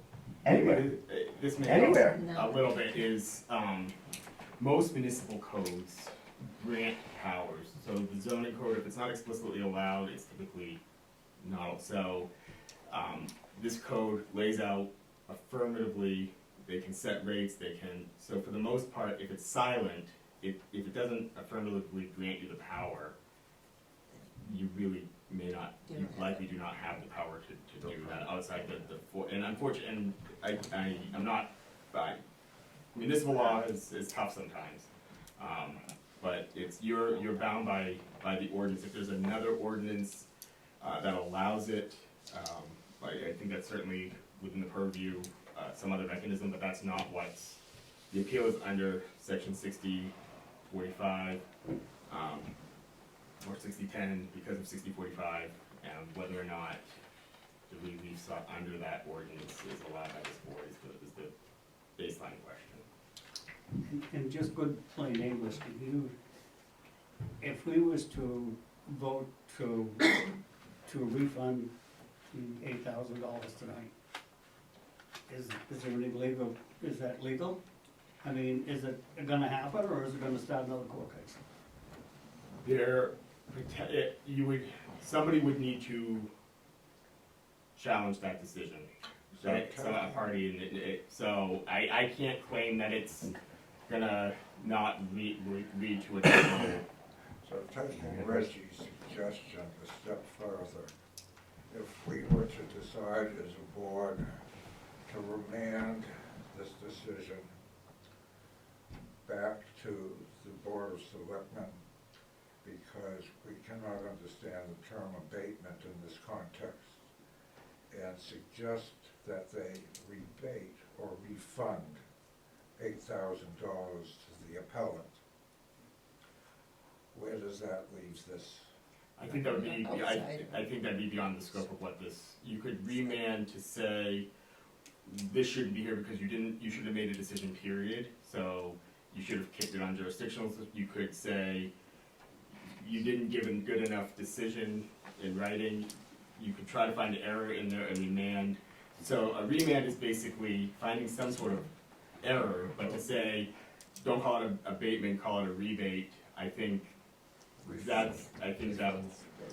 Anywhere, This may anywhere. a little bit is, most municipal codes grant powers. So the zoning code, if it's not explicitly allowed, it's typically not. So, this code lays out affirmatively, they can set rates, so for the most part, if it's silent, if it doesn't affirmatively grant you the power, you really may not, you likely do not have the power to do that outside and unfortunately, and I'm not, municipal law is tough sometimes. But you're bound by the ordinance. If there's another ordinance, that allows it, I think that's certainly within the purview, some other mechanism, but that's not what's, the appeal is under section 6045, or 6010 because of 6045, and whether or not the relief sought under that ordinance is allowed by this board is the baseline question. And just good plain English, if we was to vote to refund $8,000 tonight, is there any legal, is that legal? I mean, is it gonna happen, or is it gonna start another court case? Somebody would need to challenge that decision. Right, so a party, so I can't claim that it's gonna not lead to a decision. So taking Reggie's suggestion a step further, if we were to decide as a board to remand this decision back to the Board of Selectmen, because we cannot understand the term abatement in this context, and suggest that they rebate or refund $8,000 to the appellant, where does that leave this? I think that would be, Outside. I think that'd be beyond the scope of what this, you could remand to say, this shouldn't be here because you should have made a decision, period, so you should have kicked it on jurisdictional. You could say, you didn't give a good enough decision in writing, you could try to find an error in there and remand. So a remand is basically finding some sort of error, but to say, don't call it an abatement, call it a rebate, I think that's,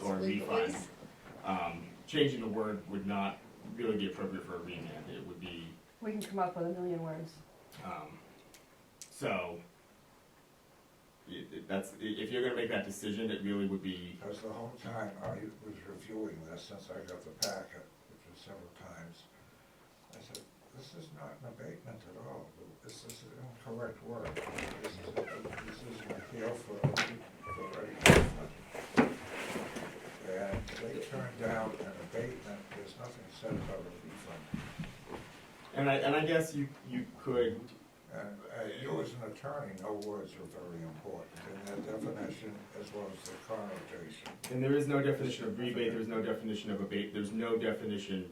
or a refund. Changing the word would not really be appropriate for a remand, it would be, We can come up with a million words. so, if you're gonna make that decision, it really would be, Because the whole time I was reviewing this, since I got the packet, which was several times, I said, this is not an abatement at all. This is an incorrect word. This is an appeal for a refund. And they turned down an abatement, there's nothing said about a refund. and I guess you could, And you as an attorney know words are very important, and their definition as well as the connotation. And there is no definition of rebate, there's no definition of abate, there's no definition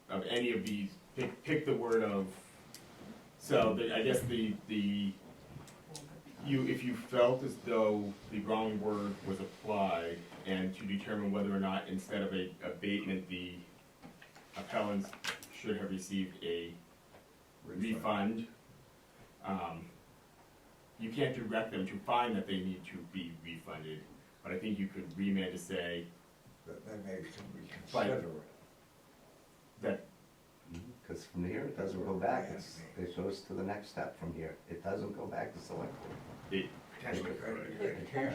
of any of these, pick the word of, so I guess if you felt as though the wrong word was applied, and to determine whether or not instead of a abatement, the appellants should have received a refund, you can't direct them to find that they need to be refunded, but I think you could remand to say That they may reconsider it. that, Because from here, it doesn't go back, it goes to the next step from here. It doesn't go back to select board. it potentially could. It can.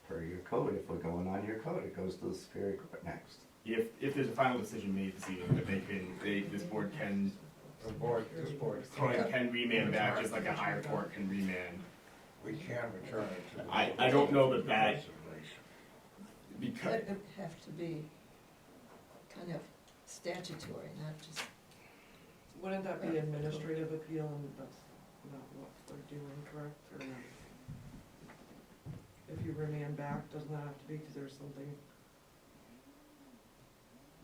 Per your code, if we're going on your code, it goes to the Superior Court next. If there's a final decision made this evening, that this board can This board can, remand back, just like a higher court can remand. we can return it to the. I don't know that that, Reservation. because, It would have to be kind of statutory, not just, Wouldn't that be administrative appeal and that's not what they're doing, correct, or not? If you remand back, doesn't that have to be, because there's something,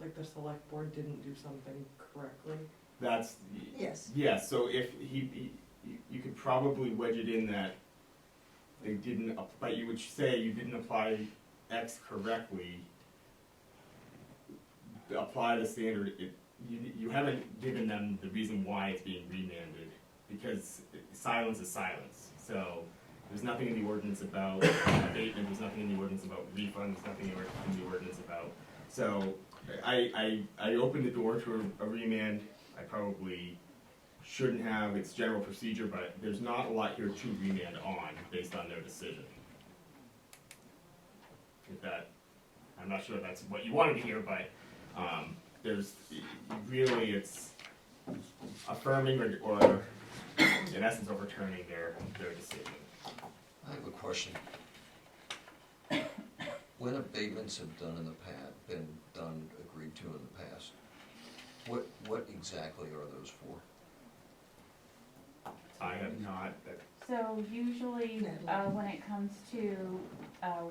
like the select board didn't do something correctly? that's, yes. yeah, so if you could probably wedge it in that they didn't, but you would say you didn't apply X correctly, apply the standard, you haven't given them the reason why it's being remanded, because silence is silence. So there's nothing in the ordinance about abatement, there's nothing in the ordinance about refund, there's nothing in the ordinance about. So I opened the door to a remand. I probably shouldn't have, it's general procedure, but there's not a lot here to remand on based on their decision. If that, I'm not sure if that's what you wanted to hear, but really it's affirming or in essence overturning their decision. I have a question. When abatements have been agreed to in the past, what exactly are those for? I have not, So usually, when it comes to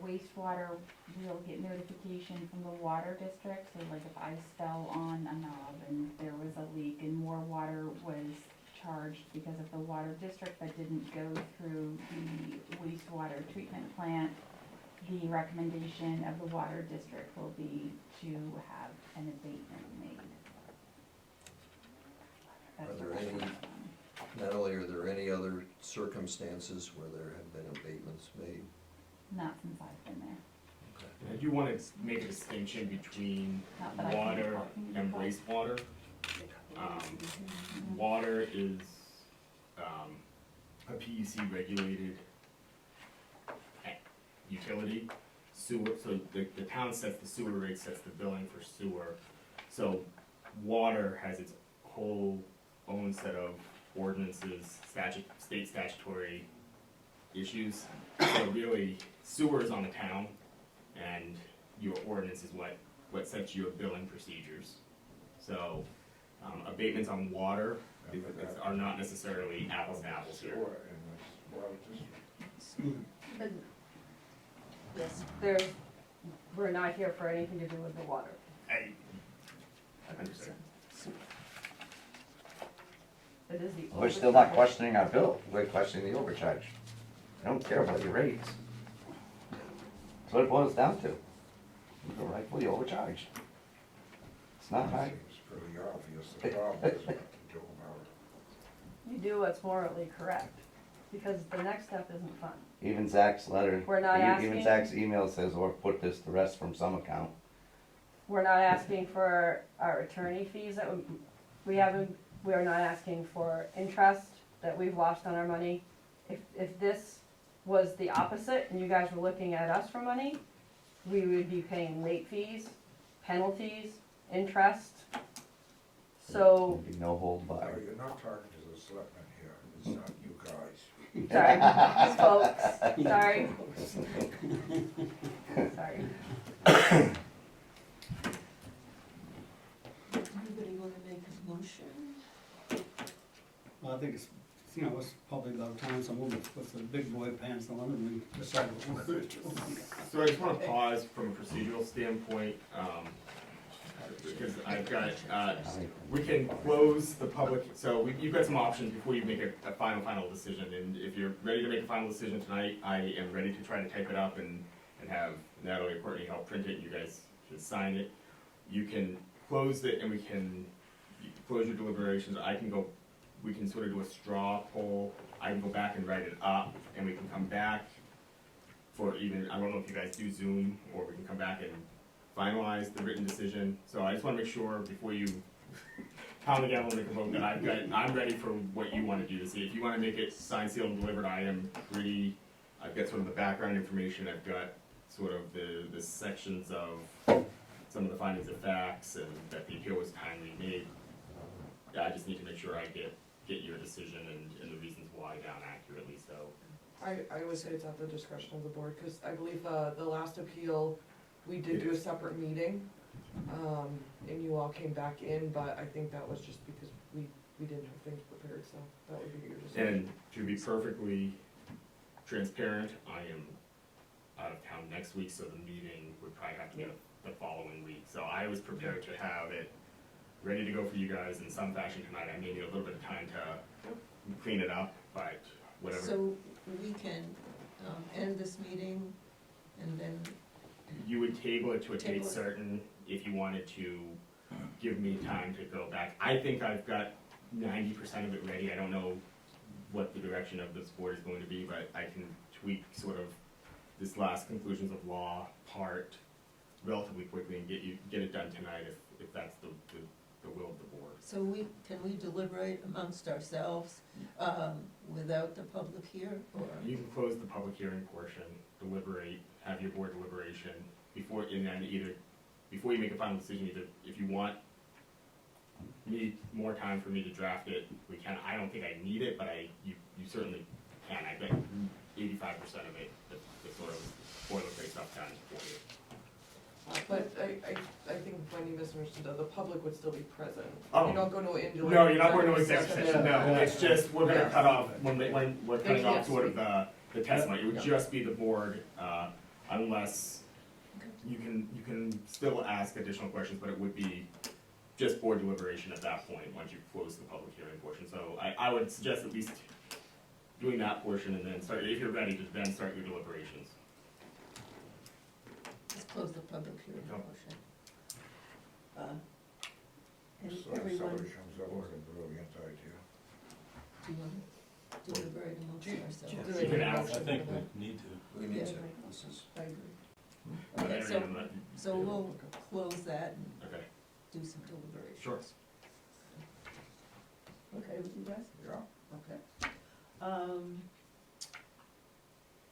wastewater, we'll get notification from the water district. So like if ice fell on a knob and there was a leak and more water was charged because of the water district that didn't go through the wastewater treatment plant, the recommendation of the water district will be to have an abatement made. That's Are there what that any- comes from. Not only are there any other circumstances where there have been abatements made? Not since I've been there. I do want to make a distinction between Not that I can water recall. and wastewater. Water is a PUC regulated utility. Sewer, so the town sets the sewer rate, sets the billing for sewer. So water has its whole own set of ordinances, state statutory issues. So really, sewer is on the town, and your ordinance is what sets your billing procedures. So abatements on water are not necessarily apples to apples here. Sewer in this water district. But, yes, We're not here for anything to do with the water. I understand. It is the. We're still not overcharge. questioning our bill, we're questioning the overcharge. I don't care about your rates. That's what it boils down to. You're rightfully overcharged. It's not hard. Seems pretty obvious, the problem is what to do about it. You do what's morally correct, because the next step isn't fun. Even Zach's letter, We're not even asking- Zach's email says, or put this to rest from some account. We're not asking for our attorney fees that we haven't, we are not asking for interest that we've lost on our money. If this was the opposite and you guys were looking at us for money, we would be paying late fees, penalties, interest. So, There'd be no hold No, barred. you're not talking to the selectmen here, it's not you guys. sorry, folks, sorry. anybody wanna make a motion? Well, I think it's you know, it's probably about time someone puts the big boy pants on and we decide what we're doing. So I just wanna pause from a procedural standpoint, because I've got, we can close the public, so you've got some options before you make a final decision, and if you're ready to make a final decision tonight, I am ready to try to type it up and have Natalie or Courtney help print it, you guys can sign it. You can close it and you can close your deliberations, we can sort of do a straw poll, I can go back and write it up, and we can come back for even, I don't know if you guys do Zoom, or we can come back and finalize the written decision. So I just wanna make sure before you pound the gavel and make a vote that I'm ready for what you wanna do to see. If you wanna make it signed, sealed, and delivered, I've got sort of the background information, I've got sort of the sections of some of the findings of facts, and that the appeal was timely made. I just need to make sure I get your decision and the reasons why down accurately, so. I would say it's at the discretion of the board, because I believe the last appeal, we did do a separate meeting, and you all came back in, but I think that was just because we didn't have things prepared, so that would be your decision. And to be perfectly transparent, I am out of town next week, so the meeting would probably have to be the following week. So I was prepared to have it ready to go for you guys in some fashion tonight. I may need a little bit of time to clean it up, but whatever. So we can end this meeting and then, You would table it to a date Table it. certain if you wanted to give me time to go back. I think I've got 90% of it ready. I don't know what the direction of this board is going to be, but I can tweak sort of this last conclusions of law part relatively quickly and get it done tonight if that's the will of the board. so can we deliberate amongst ourselves without the public here, or? You can close the public hearing portion, deliberate, have your board deliberation before, and then before you make a final decision, either if you want more time for me to draft it, we can. I don't think I need it, but you certainly can. I bet 85% of it, the sort of boilerplate stuff done for you. But I think Wendy misunderstood, though, the public would still be present. Oh. You don't go to an No, you're not going to executive session, no, Yeah. it's just, we're gonna Yeah. cut off, when we're They cutting off can't sort of the testimony, it would Yeah. just be the board, unless, you can still ask additional questions, but it would be just board deliberation at that point, once you've closed the public hearing portion, so I would suggest at least doing that portion and then start, if you're ready, to then start your deliberations. Let's close the public hearing Go. portion. And So everyone, somebody comes up with a brilliant idea. do you want to deliberate amongst ourselves? Do You can ask. I think we need to. We need Yeah. to, this is. I agree. I Okay, don't so, even know. so we'll close that and Okay, do some deliberations. sure. Okay with you guys? Yeah. Okay.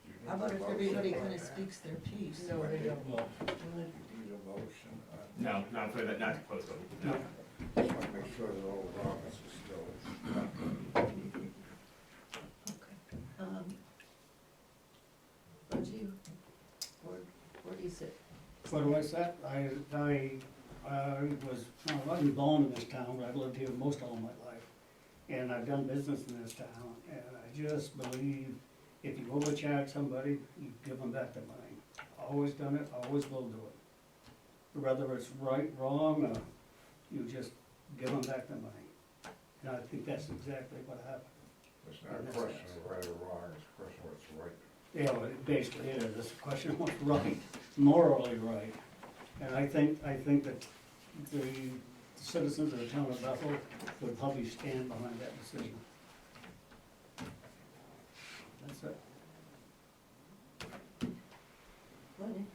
You need How about a if motion everybody on kinda that. speaks their piece? No, they don't. Well, You need a motion on. No, not for that, not to close the, no. Just want to make sure that old Roberts is still. Okay. Reggie, where do you sit? What do I say? I was, I wasn't born in this town, but I've lived here most all my life. And I've done business in this town, and I just believe if you overcharge somebody, you give them back their money. Always done it, always will do it. Whether it's right, wrong, or you just give them back their money. And I think that's exactly what happened. It's not a question of right or wrong, it's a question of what's right. Yeah, well, it basically it is, it's a question of what's right, morally right. And I think that the citizens of the town of Bethel would probably stand behind that decision. That's it. Lenny?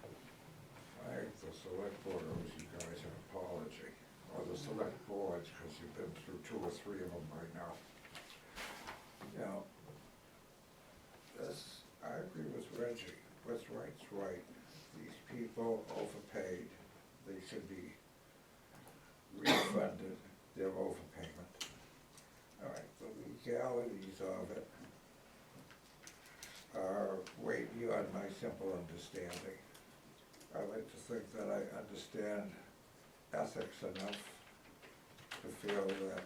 I think the select board owes you guys an apology, or the select boards, because you've been through 2 or 3 of them by now. You know, this, I agree with Reggie, what's right's right. These people overpaid, they should be refunded their overpayment. All right, the legalities of it are way beyond my simple understanding. I like to think that I understand ethics enough to feel that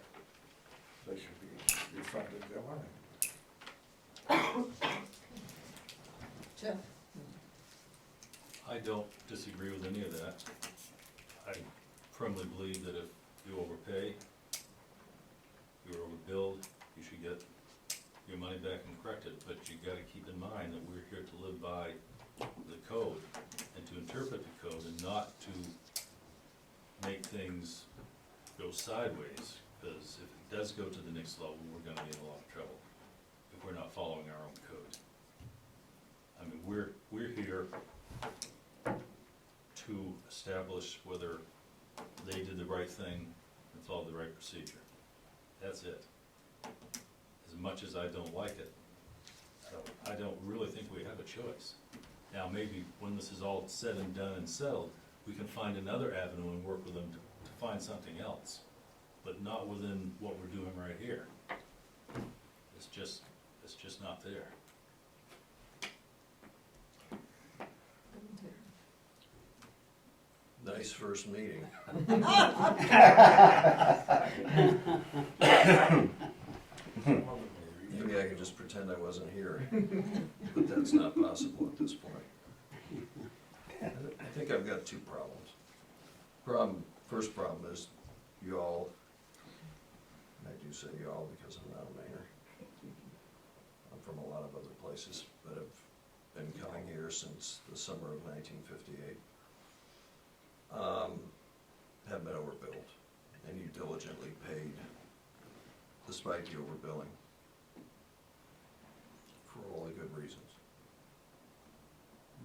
they should be refunded their money. Jeff? I don't disagree with any of that. I firmly believe that if you overpay, you're overbilled, you should get your money back and corrected, but you gotta keep in mind that we're here to live by the code and to interpret the code and not to make things go sideways, because if it does go to the next level, we're gonna be in a lot of trouble if we're not following our own code. I mean, we're here to establish whether they did the right thing and followed the right procedure. That's it. As much as I don't like it, I don't really think we have a choice. Now, maybe when this is all said and done and settled, we can find another avenue and work with them to find something else, but not within what we're doing right here. It's just not there. Nice first meeting. Maybe I can just pretend I wasn't here, but that's not possible at this point. I think I've got two problems. First problem is you all, and I do say you all because I'm not a Mainer. I'm from a lot of other places, but have been coming here since the summer of 1958. Have been overbilled, and you diligently paid despite the overbilling for all the good reasons.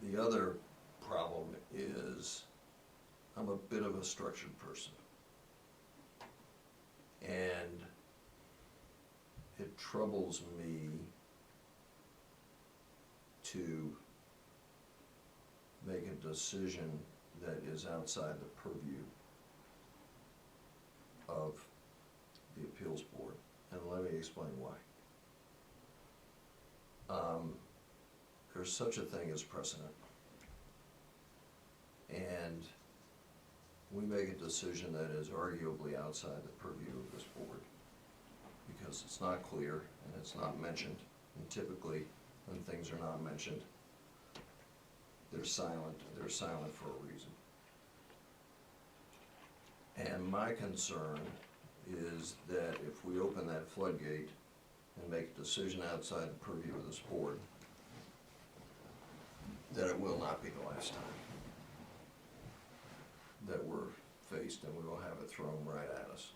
The other problem is I'm a bit of a structured person, and it troubles me to make a decision that is outside the purview of the appeals board, and let me explain why. There's such a thing as precedent, and we make a decision that is arguably outside the purview of this board because it's not clear and it's not mentioned, and typically when things are not mentioned, they're silent for a reason. And my concern is that if we open that floodgate and make a decision outside the purview of this board, that it will not be the last time that we're faced, and we will have it thrown right at us.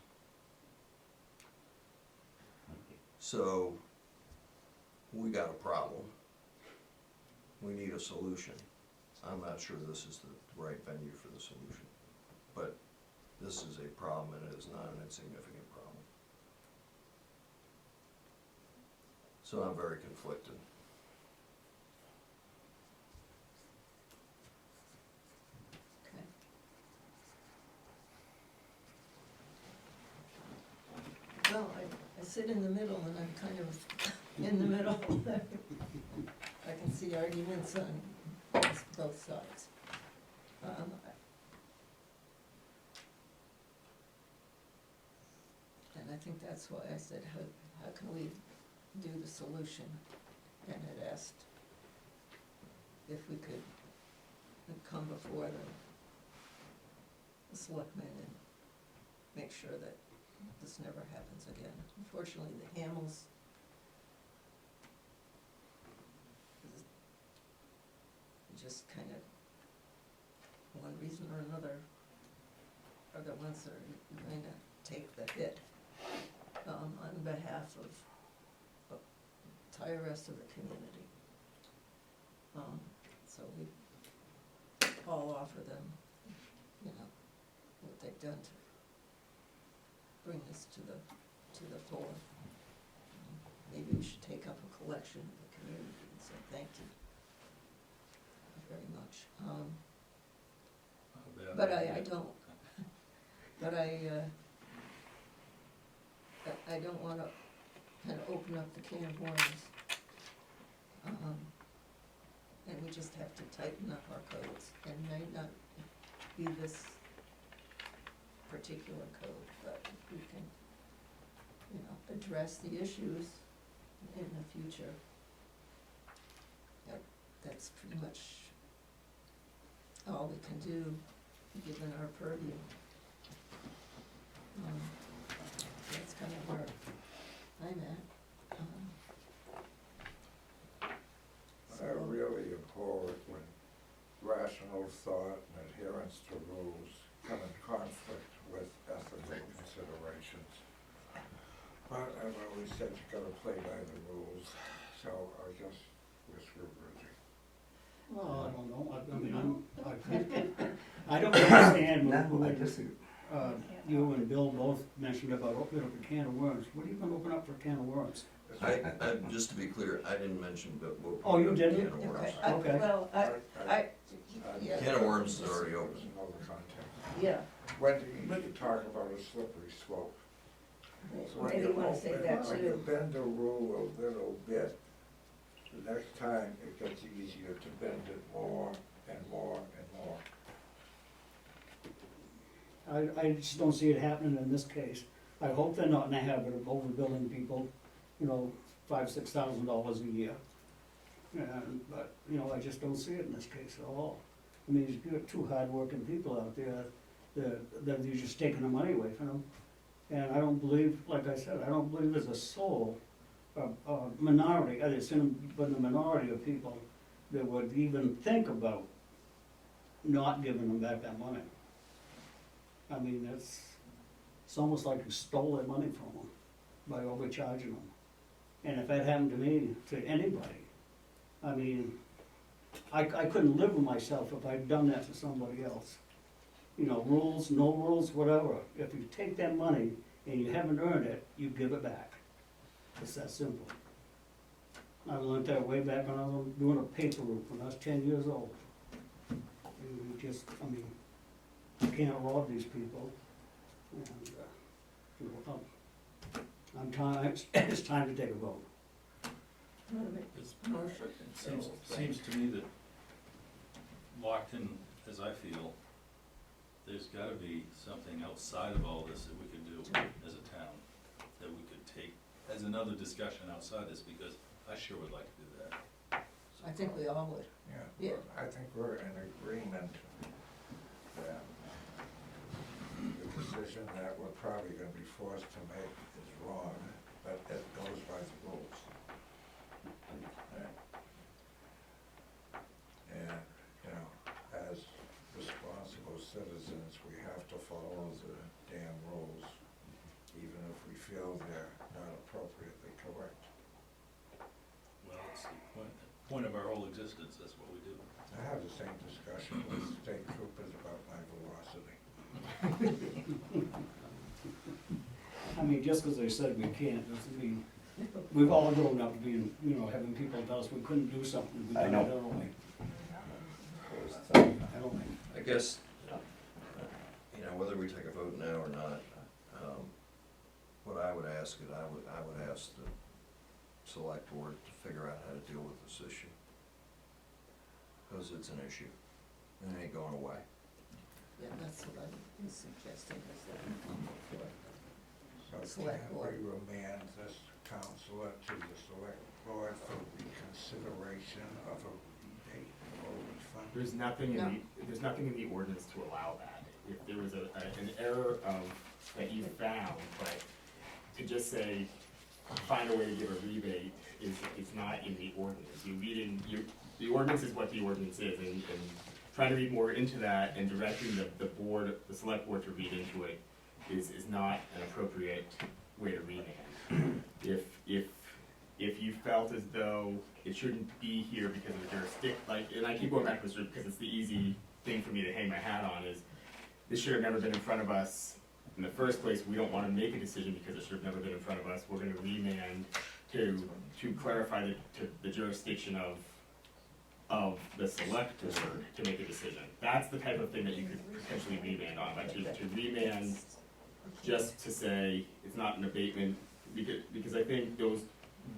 So, we got a problem. We need a solution. I'm not sure this is the right venue for the solution, but this is a problem, and it is not an insignificant problem. So I'm very conflicted. Okay. Well, I sit in the middle, and I'm kind of in the middle. I can see arguments on both sides. And I think that's why I said, how can we do the solution? And had asked if we could come before the selectmen and make sure that this never happens again. Unfortunately, the Hamels just kind of, one reason or another, are the ones that are going to take the hit on behalf of the entire rest of the community. So we all offer them, you know, what they've done to bring this to the fore. Maybe we should take up a collection of the community and say thank you very much. But I don't, but I don't wanna kind of open up the can of worms. And we just have to tighten up our codes, and may not be this particular code, but we can, you know, address the issues in the future. that's pretty much all we can do, given our purview. That's kind of where I'm at. I really abhor it when rational thought and adherence to rules come in conflict with ethical considerations. But I've always said you gotta play by the rules, so I guess we're screwed, Richie. Well, I don't know, I mean, I don't understand No, when, I disagree. you and Bill both mentioned about opening up a can of worms. What are you gonna open up for a can of worms? Just to be clear, I didn't mention, but we'll. Oh, you didn't? Can of worms. Okay, Okay. well, yeah. Can of worms is already open. There's no context. Yeah, Wendy, you talk about a slippery slope. So when maybe you wanna say that When you too. bend a rule a little bit, the next time it gets easier to bend it more and more and more. I just don't see it happening in this case. I hope they're not in the habit of overbilling people, you know, $5,000-6,000 a year. But, you know, I just don't see it in this case at all. I mean, you've got two hard-working people out there that you're just taking the money away from them. And I don't believe, like I said, I don't believe there's a soul, a minority, it's in but the minority of people that would even think about not giving them back that money. I mean, it's almost like you stole their money from them by overcharging them. And if that happened to me, to anybody, I mean, I couldn't live with myself if I'd done that to somebody else. You know, rules, no rules, whatever. If you take that money and you haven't earned it, you give it back. It's that simple. I learned that way back when I was doing a paper route when I was 10 years old. You just, I mean, you can't rob these people. And, you know, it's time to take a vote. It seems to me that locked in, as I feel, there's gotta be something outside of all this that we could do as a town, that we could take as another discussion outside this, because I sure would like to do that. I think we all would. Yeah, Yeah. I think we're in agreement that the decision that we're probably gonna be forced to make is wrong, but it goes by the rules. Right. And, you know, as responsible citizens, we have to follow the damn rules, even if we feel they're not appropriately correct. Well, it's the point of our whole existence, that's what we do. I have the same discussion with state troopers about my velocity. I mean, just because they said we can't, doesn't mean, we've all grown up being, you know, having people tell us we couldn't do something. We I done know. it anyway. I don't think. I guess, you know, whether we take a vote now or not, what I would ask is, I would ask the select board to figure out how to deal with this issue. Because it's an issue, and it ain't going away. Yeah, that's what I was suggesting, is that we come before. So Select can't board. we remand this counselor to the select board for reconsideration of a rebate or refund? There's nothing No. there's nothing in the ordinance to allow that. If there was an error that you found, but to just say, find a way to give a rebate it's not in the ordinance. The ordinance is what the ordinance is, and trying to read more into that and directing the select board to read into it is not an appropriate way to remand. If you felt as though it shouldn't be here because of the jurisdiction, and I keep going back to this because it's the easy thing for me to hang my hat on, is this should have never been in front of us in the first place. We don't want to make a decision because it should have never been in front of us. We're going to remand to clarify the jurisdiction of the select board to make a decision. That's the type of thing that you could potentially remand on, but to remand just to say it's not an abatement, because I think those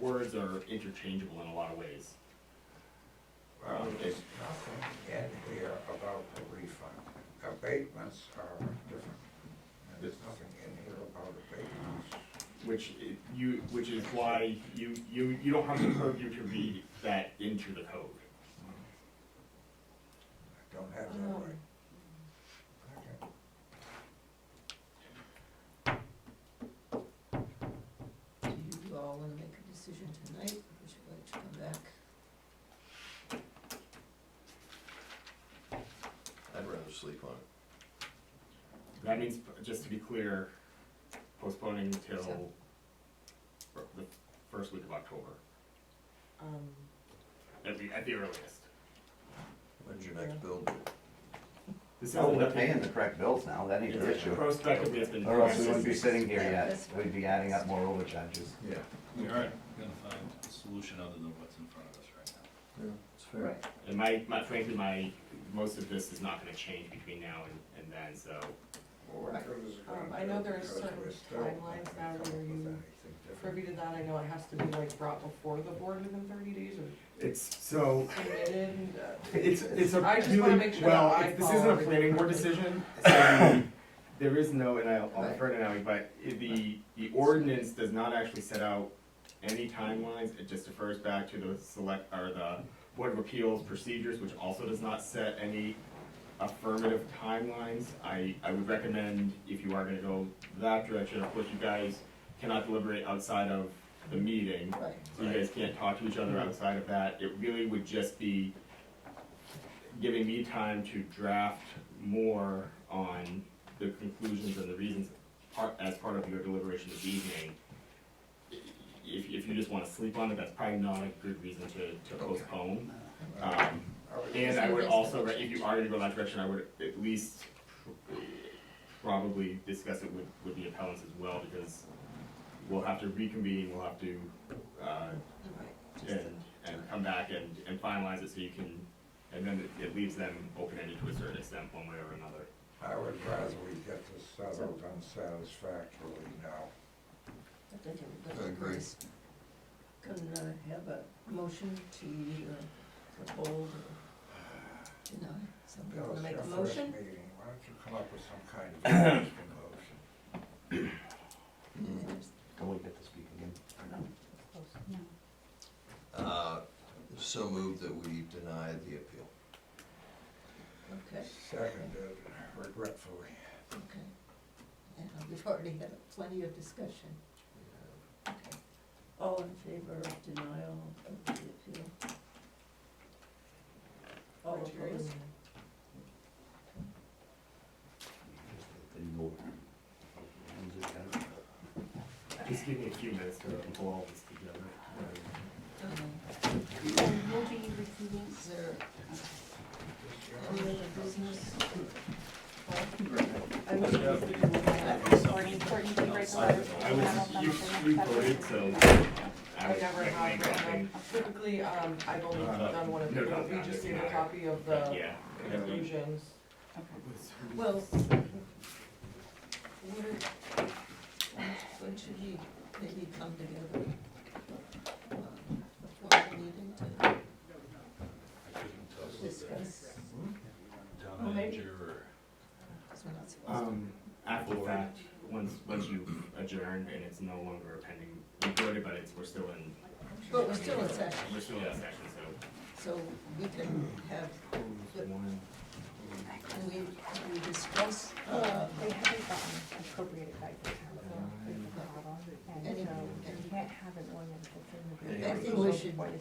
words are interchangeable in a lot of ways. Well, there's nothing in here about the refund. Abatements are different. And there's nothing in here about abatements. Which is why you don't have the purview to read that into the code. don't have that right. Okay. Do you all wanna make a decision tonight, or would you like to come back? I'd rather sleep on it. That means, just to be clear, postponing until the first week of October, at the earliest. When's your next bill due? This Oh, isn't we're a- paying the correct bills now, that ain't the it's- issue. Prospectively, it's been. Or else we wouldn't be That's- sitting here yeah, yet, that's what- we'd be adding up more overcharges. Yeah, We aren't gonna find a solution other than what's in front of us right now. yeah, it's fair. Right, And frankly, most of this is not gonna change between now and then, so. Well, what good is it gonna I know do? there are Because certain we're still timelines not now gonna come where up with you anything different. privy to that, I know it has to be like brought before the board within 30 days or It's, so, submitted. it's a I just wanna really, make sure well, that I this isn't follow a everything. planning board decision, so there is no, and I'll Right. defer to Naomi, but the ordinance does not actually set out any timelines, it just refers back to the the Board of Appeals procedures, which also does not set any affirmative timelines. I would recommend, if you are gonna go that direction, of course, you guys cannot deliberate outside of the meeting, right. so you guys can't talk to each other outside of that. It really would just be giving me time to draft more on the conclusions and the reasons as part of your deliberation this evening. If you just wanna sleep on it, that's probably not a good reason to postpone. And I would also, if you are gonna go that direction, I would at least probably discuss it with the appellants as well, because we'll have to reconvene, we'll have to, and come back and finalize it so you can, and then it leaves them open-ended to a certain extent, one way or another. I would rather we get this settled unsatisfactorily now. I think I everybody agree. agrees. Can have a motion to either uphold or deny. Somebody Bill, wanna it's make your a first motion? meeting, why don't you come up with some kind of interesting motion? Can we get to speak again? So moved that we deny the appeal. Okay, Seconded regretfully. okay. And we've already had plenty of discussion. Okay. All in favor of denial of the appeal? All opposed? And more. Just give me a few minutes to pull all this together. We'll be receiving. Is there any other business? I was Courtney, can you write the letter? I was, you voted, so I I was never have recommending written something. them. Typically, I've only done one of No, the, no, we no, just it need a doesn't copy of the Yeah. conclusions. Well, when should we maybe come together? Before the meeting to discuss? Town Well, maybe. manager or? Because we're not supposed to. After the fact, once you adjourn and it's no longer a pending, we voted, but we're still in. But we're still in session, We're still in session, so we can have, so. can we discuss, They haven't gotten appropriated by the council, is the problem, and Any- so any- you can't have an ordinance that's in the. Yeah. I think we should do for a And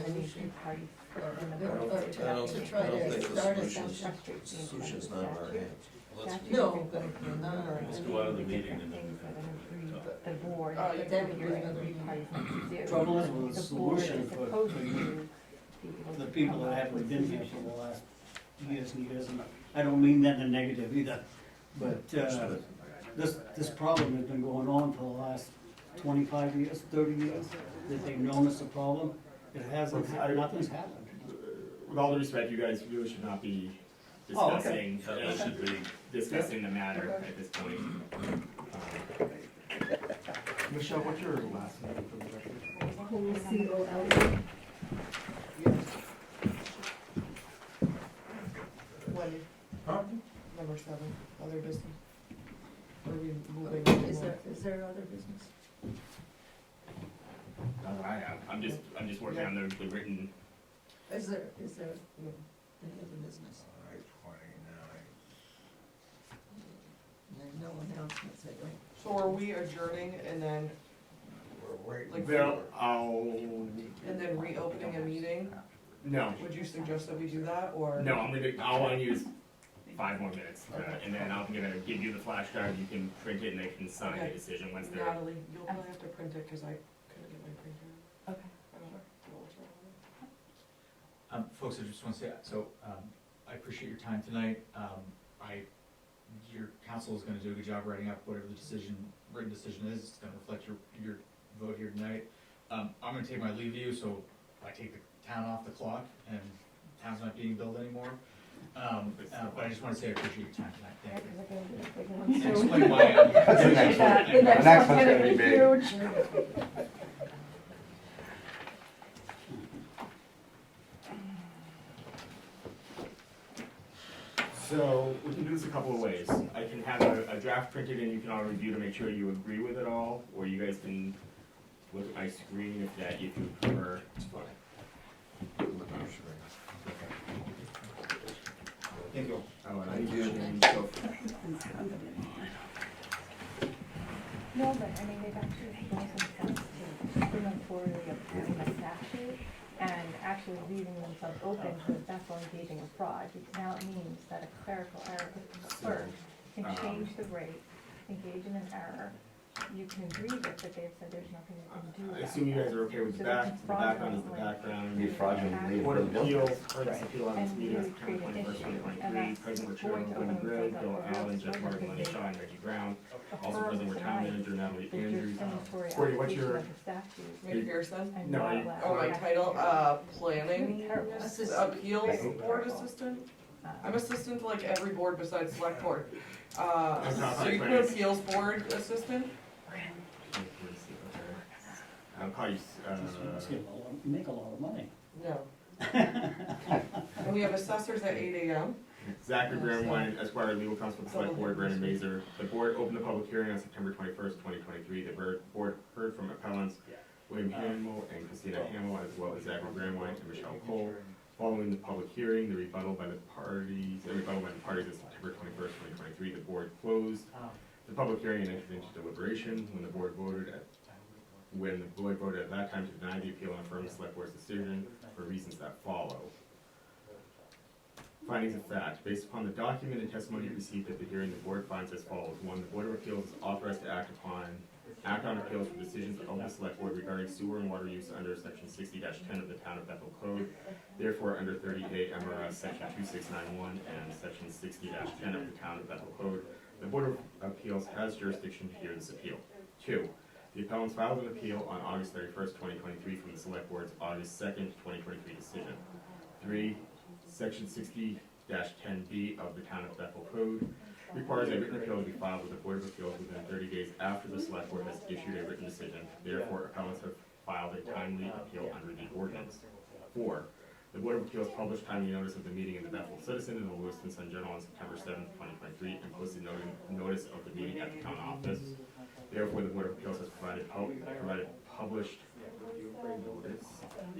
then these solution, two parties or, in the. or vote. to try I don't to think the start a solution's- session. Frustrates me in Solution's terms of not in our statute. hands. Let's, Statute No, is but, let's go out of the meeting and then things that we agree, can talk. the board, Oh, but you then can you're do in another three meeting. parties need to do. Trouble is with the The board is solution for supposed to be able the to people come that up haven't with been here solutions. for the last years and years, and I don't mean that in a negative either, but, this problem has been going on for the last 25 years, 30 years, that they've known it's a problem. It hasn't, nothing's happened. With all due respect, you guys really should not be Oh, okay. discussing the matter at this point. Michelle, what's your last name for the record? C-O-L-E. Wendy, Huh? number 7, other business. Are we moving? on? Is there other business? I am, I'm just working on the written, Is there, Any other business? 5/29. And no announcements, I think. So are we adjourning and then, We're waiting. Like, Well, and then reopening a meeting? no, Would you suggest that we do that, or? no, I'll only use 5 more minutes, and then I'm gonna give you the flash drive, you can print it and they can sign the Okay. decision once they're. Natalie, you'll probably have to print it, cause I couldn't get my printer. Okay. I don't know what's wrong with it. Folks, I just wanna say, so, I appreciate your time tonight. Your council is gonna do a good job writing up whatever the written decision is. It's gonna reflect your vote here tonight. I'm gonna take my leave of you, so I take the town off the clock and town's not being built anymore. But I just wanna say I appreciate your time tonight. Thank you. And explain why. That's the next one. The next one's gonna be big. So, we can do this a couple of ways. I can have a draft printed and you can all review to make sure you agree with it all, or you guys can look at my screen if you prefer. It's fine. Look at your screen. Thank you. Oh, and I Thank need you. to change, so, No, but I mean, they've actually done some steps to bring them forward of a statute and actually leaving themselves open to Bethel engaging in fraud, because now it means that a clerical error clerk can change the rate, engage in an error. You can agree with it, but they've said there's nothing you can do I about assume you guys that. are okay with the So they can background is the fraudulently- background. Be fraudulently Board of for the Appeals, building. heard this appeal on this And meeting on really September create an 21st, issue, 2023. and that's President were going Chairman to Glenn open Gregg, themselves Bill up for Allen, real Jeff struggle Martin, Lenny because Shaw, and Reggie Brown. Also affirm present were town tonight manager Natalie the Andrews. discriminatory Courtney, what's application your- of the statute McPherson? and No, not I- allow Oh, my taxpayers. title, planning Terrible. appeals board assistant? I'm assistant to like every board besides select board. So you put appeals board assistant? I'll call you, You make a lot of money. No. And we have assessors at 8 AM. Zachary Graham, Esquire, legal counsel for the select board, Brandon Mazer. The board opened the public hearing on September 21st, 2023. The board heard from appellants William Hamill and Christina Hamill, as well as Zachary Graham and Michelle Cole. Following the public hearing, the rebuttal by the parties on September 21st, 2023, the board closed the public hearing and entered into deliberation. When the board voted at that time to deny the appeal and affirm the select board's decision for reasons that follow. Findings of fact. Based upon the document and testimony received at the hearing, the board finds as follows. 1, the Board of Appeals is authorized to act on appeals for decisions of the select board regarding sewer and water use under section 60-10 of the Town of Bethel Code. Therefore, under 38 MRS section 2691 and section 60-10 of the Town of Bethel Code, the Board of Appeals has jurisdiction to hear this appeal. 2, the appellants filed an appeal on August 31st, 2023 from the select board's August 2nd, 2023 decision. 3, section 60-10B of the Town of Bethel Code requires a written appeal to be filed with the Board of Appeals within 30 days after the select board has issued a written decision. Therefore, appellants have filed a timely appeal under the ordinance. 4, the Board of Appeals published timely notice of the meeting in the Bethel Citizen and the Lewiston Sun Journal on September 7th, 2023, and posted notice of the meeting at the town office. Therefore, the Board of Appeals has provided published notice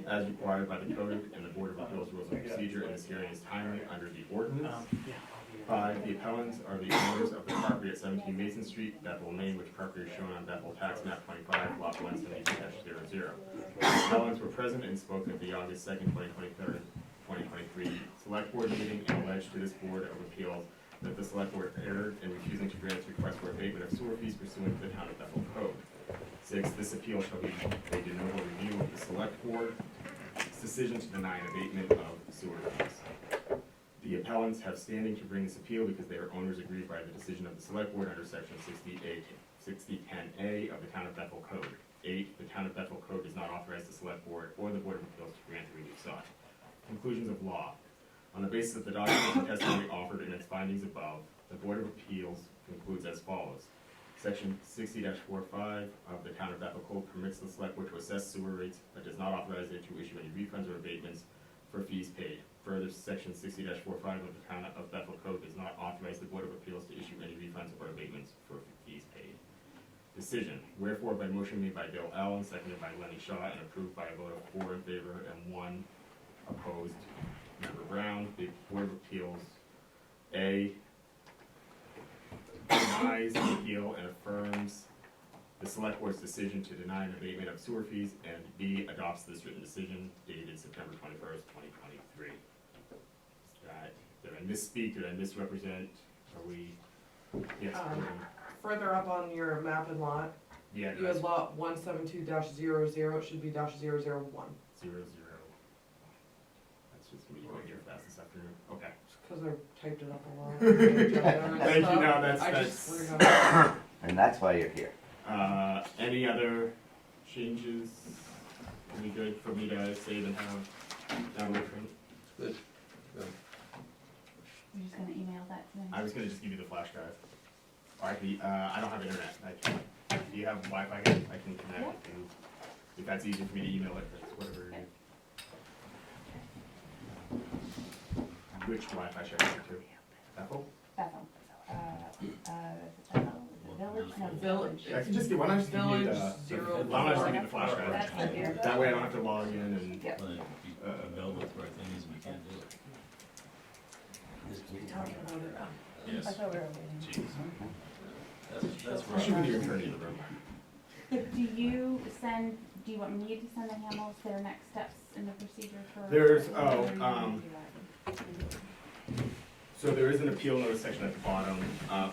as required by the code and the Board of Appeals rules of procedure, and this hearing is timely under the ordinance. 5, the appellants are the owners of the property at 17 Mason Street, Bethel, Maine, which property is shown on Bethel Tax Map 25, Lot 172-00. The appellants were present and spoke at the August 2nd, 2023 Select Board meeting and alleged to this Board of Appeals that the Select Board erred in refusing to grant its request for abatement of sewer fees pursuant to the Town of Bethel Code. 6, this appeal shall be a de novo review of the Select Board's decision to deny an abatement of sewer fees. The appellants have standing to bring this appeal because they are owners agreed by the decision of the Select Board under section 6010A of the Town of Bethel Code. 8, the Town of Bethel Code does not authorize the Select Board or the Board of Appeals to grant the relief sought. Conclusions of law. On the basis of the documents and testimony offered in its findings above, the Board of Appeals concludes as follows. Section 60-45 of the Town of Bethel Code permits the Select Board to assess sewer rates, but does not authorize it to issue any refunds or abatements for fees paid. Further, section 60-45 of the Town of Bethel Code does not authorize the Board of Appeals to issue any refunds or abatements for fees paid. Decision. Wherefore, by motion made by Bill Allen, seconded by Lenny Shaw, and approved by a vote of 4 in favor and 1 opposed member around, the Board of Appeals, A, denies the appeal and affirms the select board's decision to deny an abatement of sewer fees, and B, adopts this written decision dated September 21st, 2023. Did I misspeak, did I misrepresent, are we, yes, Further up on your map and lot, yeah, you had lot 172-00, it should be -001. 0, 0. That's just me going here fast this afternoon, okay. Cause I typed it up a lot. Thank you, no, that's, I just that's, forgot. And that's why you're here. any other changes? Any good for me to save and have down different? Good. You're just gonna email that to me? I was gonna just give you the flash drive. Or I can, I don't have internet, do you have Wi-Fi? I can connect, and if that's easier for me to email it, that's whatever. Which Wi-Fi should I go to? Bethel? Bethel. Village, no, Village. I can just get, why don't I just give you Village the, 0. why don't I just give you the flash That's drive? easier. That way I don't have to log in and. Yep. Well, if you email with the right things, we can't do it. Talking about it. I Yes, thought we were waiting. jeez. That's I should right. be the attorney in the room. Do you want me to send the Hamels their next steps in the procedure for? There's, or do you oh, wanna do that? So there is an appeal notice section at the bottom.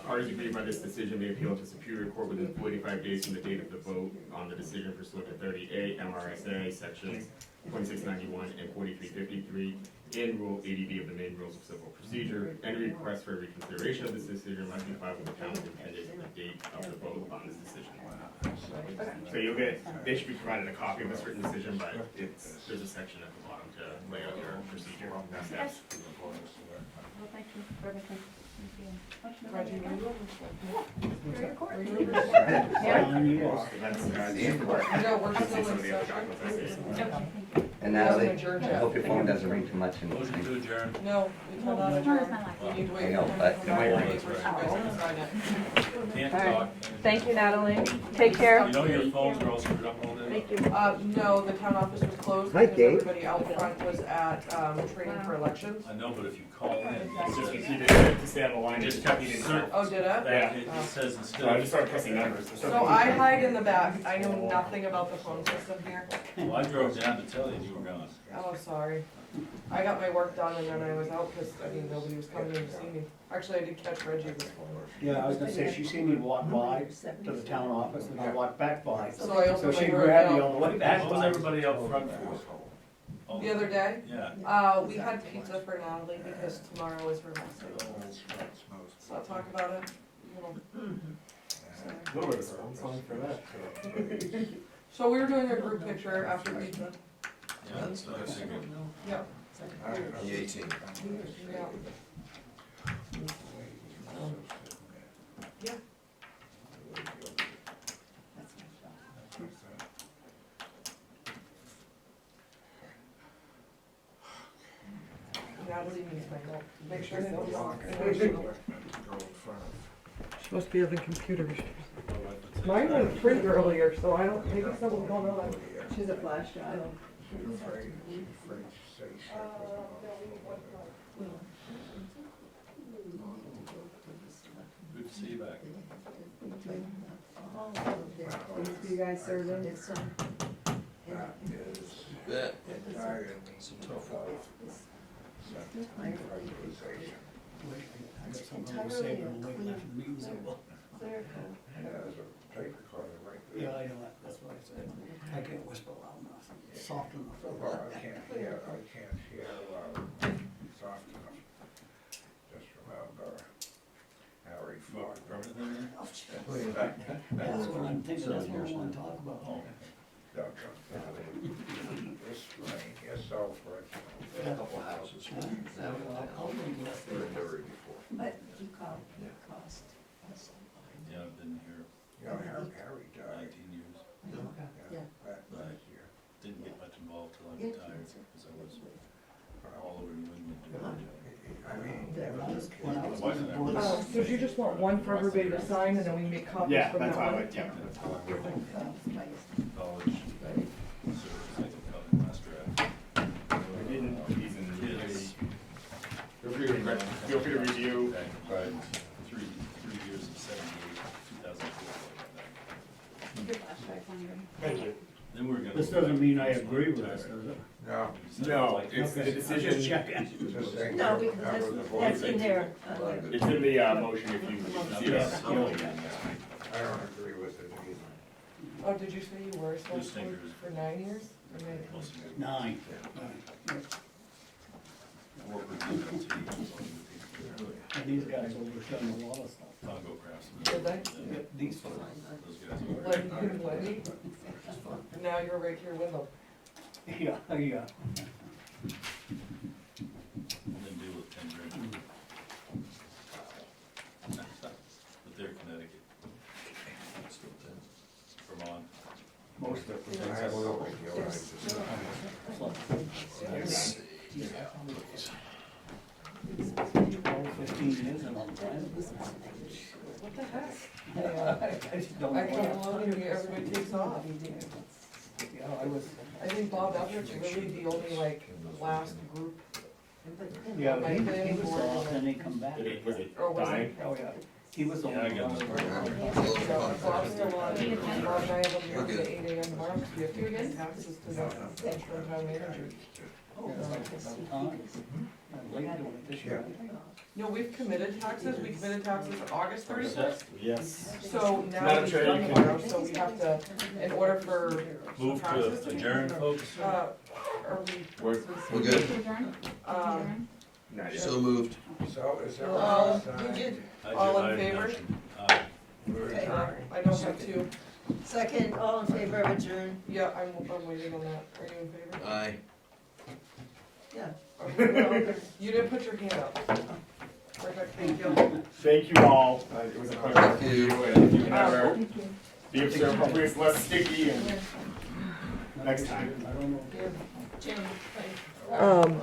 Parties agree by this decision may appeal to Superior Court within 45 days from the date of the vote on the decision pursuant to 30A MRSA sections 2691 and 4353 and Rule 80B of the main rules of civil procedure. Any request for reconsideration of this decision must be filed with the town within 10 days of the date of the vote on this decision. So you'll get, they should be provided a copy of this written decision, but there's a section at the bottom to lay out your procedure. Steps. Well, thank you for everything. Thank you. Reggie, Motion to Are you Yeah. That's, No, we're I'll still see some in of the other session. documents I see. Okay. And We haven't Natalie, adjourned I yet. hope your phone doesn't ring too much and Motion to adjourn. No, we cannot Tomorrow's adjourn. my last We day. need to wait. I know, for but- the guys to sign it. Can't All right. talk. Thank you, Natalie. Take care. You know your phones are all screwed up all day? Thank you. No, the town office was closed Hi, because Dave. everybody out front was at, training for elections. I know, but if you call in, it It's just says, he did to stay on the line, Just just kept he didn't. search. Oh, did it? Yeah. it just says instead So I of, just started pressing numbers. So I hide in the back. I know nothing about the phone system here. well, I drove down to tell you you were gone. Oh, sorry. I got my work done and then I was out because, I mean, nobody was coming in to see me. Actually, I did catch Reggie this morning. Yeah, I was gonna say, she seen me walk by to the town office and I walked back by. So I So opened she my grabbed me door. on the way back What was by. everybody out front for? Oh, The other day, Yeah. we had pizza for Natalie because tomorrow is her last day. Let's not talk about it. A little bit of a song for that. So we were doing a group picture after pizza. Yeah, that's nice. Yep. The 18th. Yeah. Yeah. Natalie needs my help. Make sure they don't talk. She must be having computer issues. Mine went print earlier, so I don't, maybe something's going on. She has a flash drive. Good to see you back. Thanks for you guys serving. Yeah. It's a tough one. I got something I was saving on the way back from the meeting, so, well, yeah, I know that, that's what I said. I can't whisper loud enough, soft enough. Well, I can't hear soft enough. Just remember Harry fought. Permanent thing That's what I'm thinking, that's what I wanna talk about. This rain, yourself, Rich. A couple houses. I'll bring you up They were there. buried before. But you call it cost. Yeah, I've been here You know, Harry died. 19 years. Yeah, last year. Didn't get much involved till I retired, because I was all over New England doing I mean, When I was on the board, So do you just want one for everybody to sign and then we make copies Yeah, from that's that how I one? like, yeah, that's how I work. college. Service, I think, out in last draft. I didn't, he's in. Kids, feel free to review. Back in Biden's 3 years of 78, 2004. Your flashlight's on your. Thank you. Then we're gonna. This go back doesn't to mean I this one agree with entire- this, does it? No, No, it's the Okay, I'm decision, just checking. just saying. No, because that's in there. it's in the, motion if you see it. Yes. I don't agree with it either. Oh, did you say you were still Two stinkers. for 9 years? Or maybe- Most of it. 9. Or for DLT, And these guys overshadowed a lot of stuff. Congo craftsmen. Did they? Yep, these Those guys are. Like, you and Wendy? And now you're right here with them. Yeah, yeah. Then deal with 10 grand. But they're Connecticut, Vermont. Most of it. I have no idea what I just said. All 15 years and I'm trying. What the heck? I just don't I come know. along and everybody takes off. Yeah, I was, I think Bob Everett's really the only like last group. yeah, My he planning was board off, and then he come back. Was it Or was dying? Oh, yeah, he was the Yeah, I one. got So Bob's still on, Bob and I have a meeting at 8 AM tomorrow, because we have to give taxes to the interim town manager. Oh, it's like about time. I'm late doing it this year. No, we've committed taxes, we committed taxes August 31st. Yes. So now Madam it's Chair, done you can- tomorrow, so we have to, in order for Move taxes to be adjourn, paid, folks. are we, We're, We're good. not yet. So moved. So is there a We sign? did, All in I favor? motion. We're Okay. adjourned. I don't have two. second, all in favor of adjourn? Yeah, I'm waiting on that. Are you in favor? Aye. Yeah. Okay, well, you didn't put your hand up. Perfect, thank you. Thank you all, it was a pleasure Thank to you. you, and if you can ever be observed, hopefully it's less sticky and next time. I don't know. Jim, Um,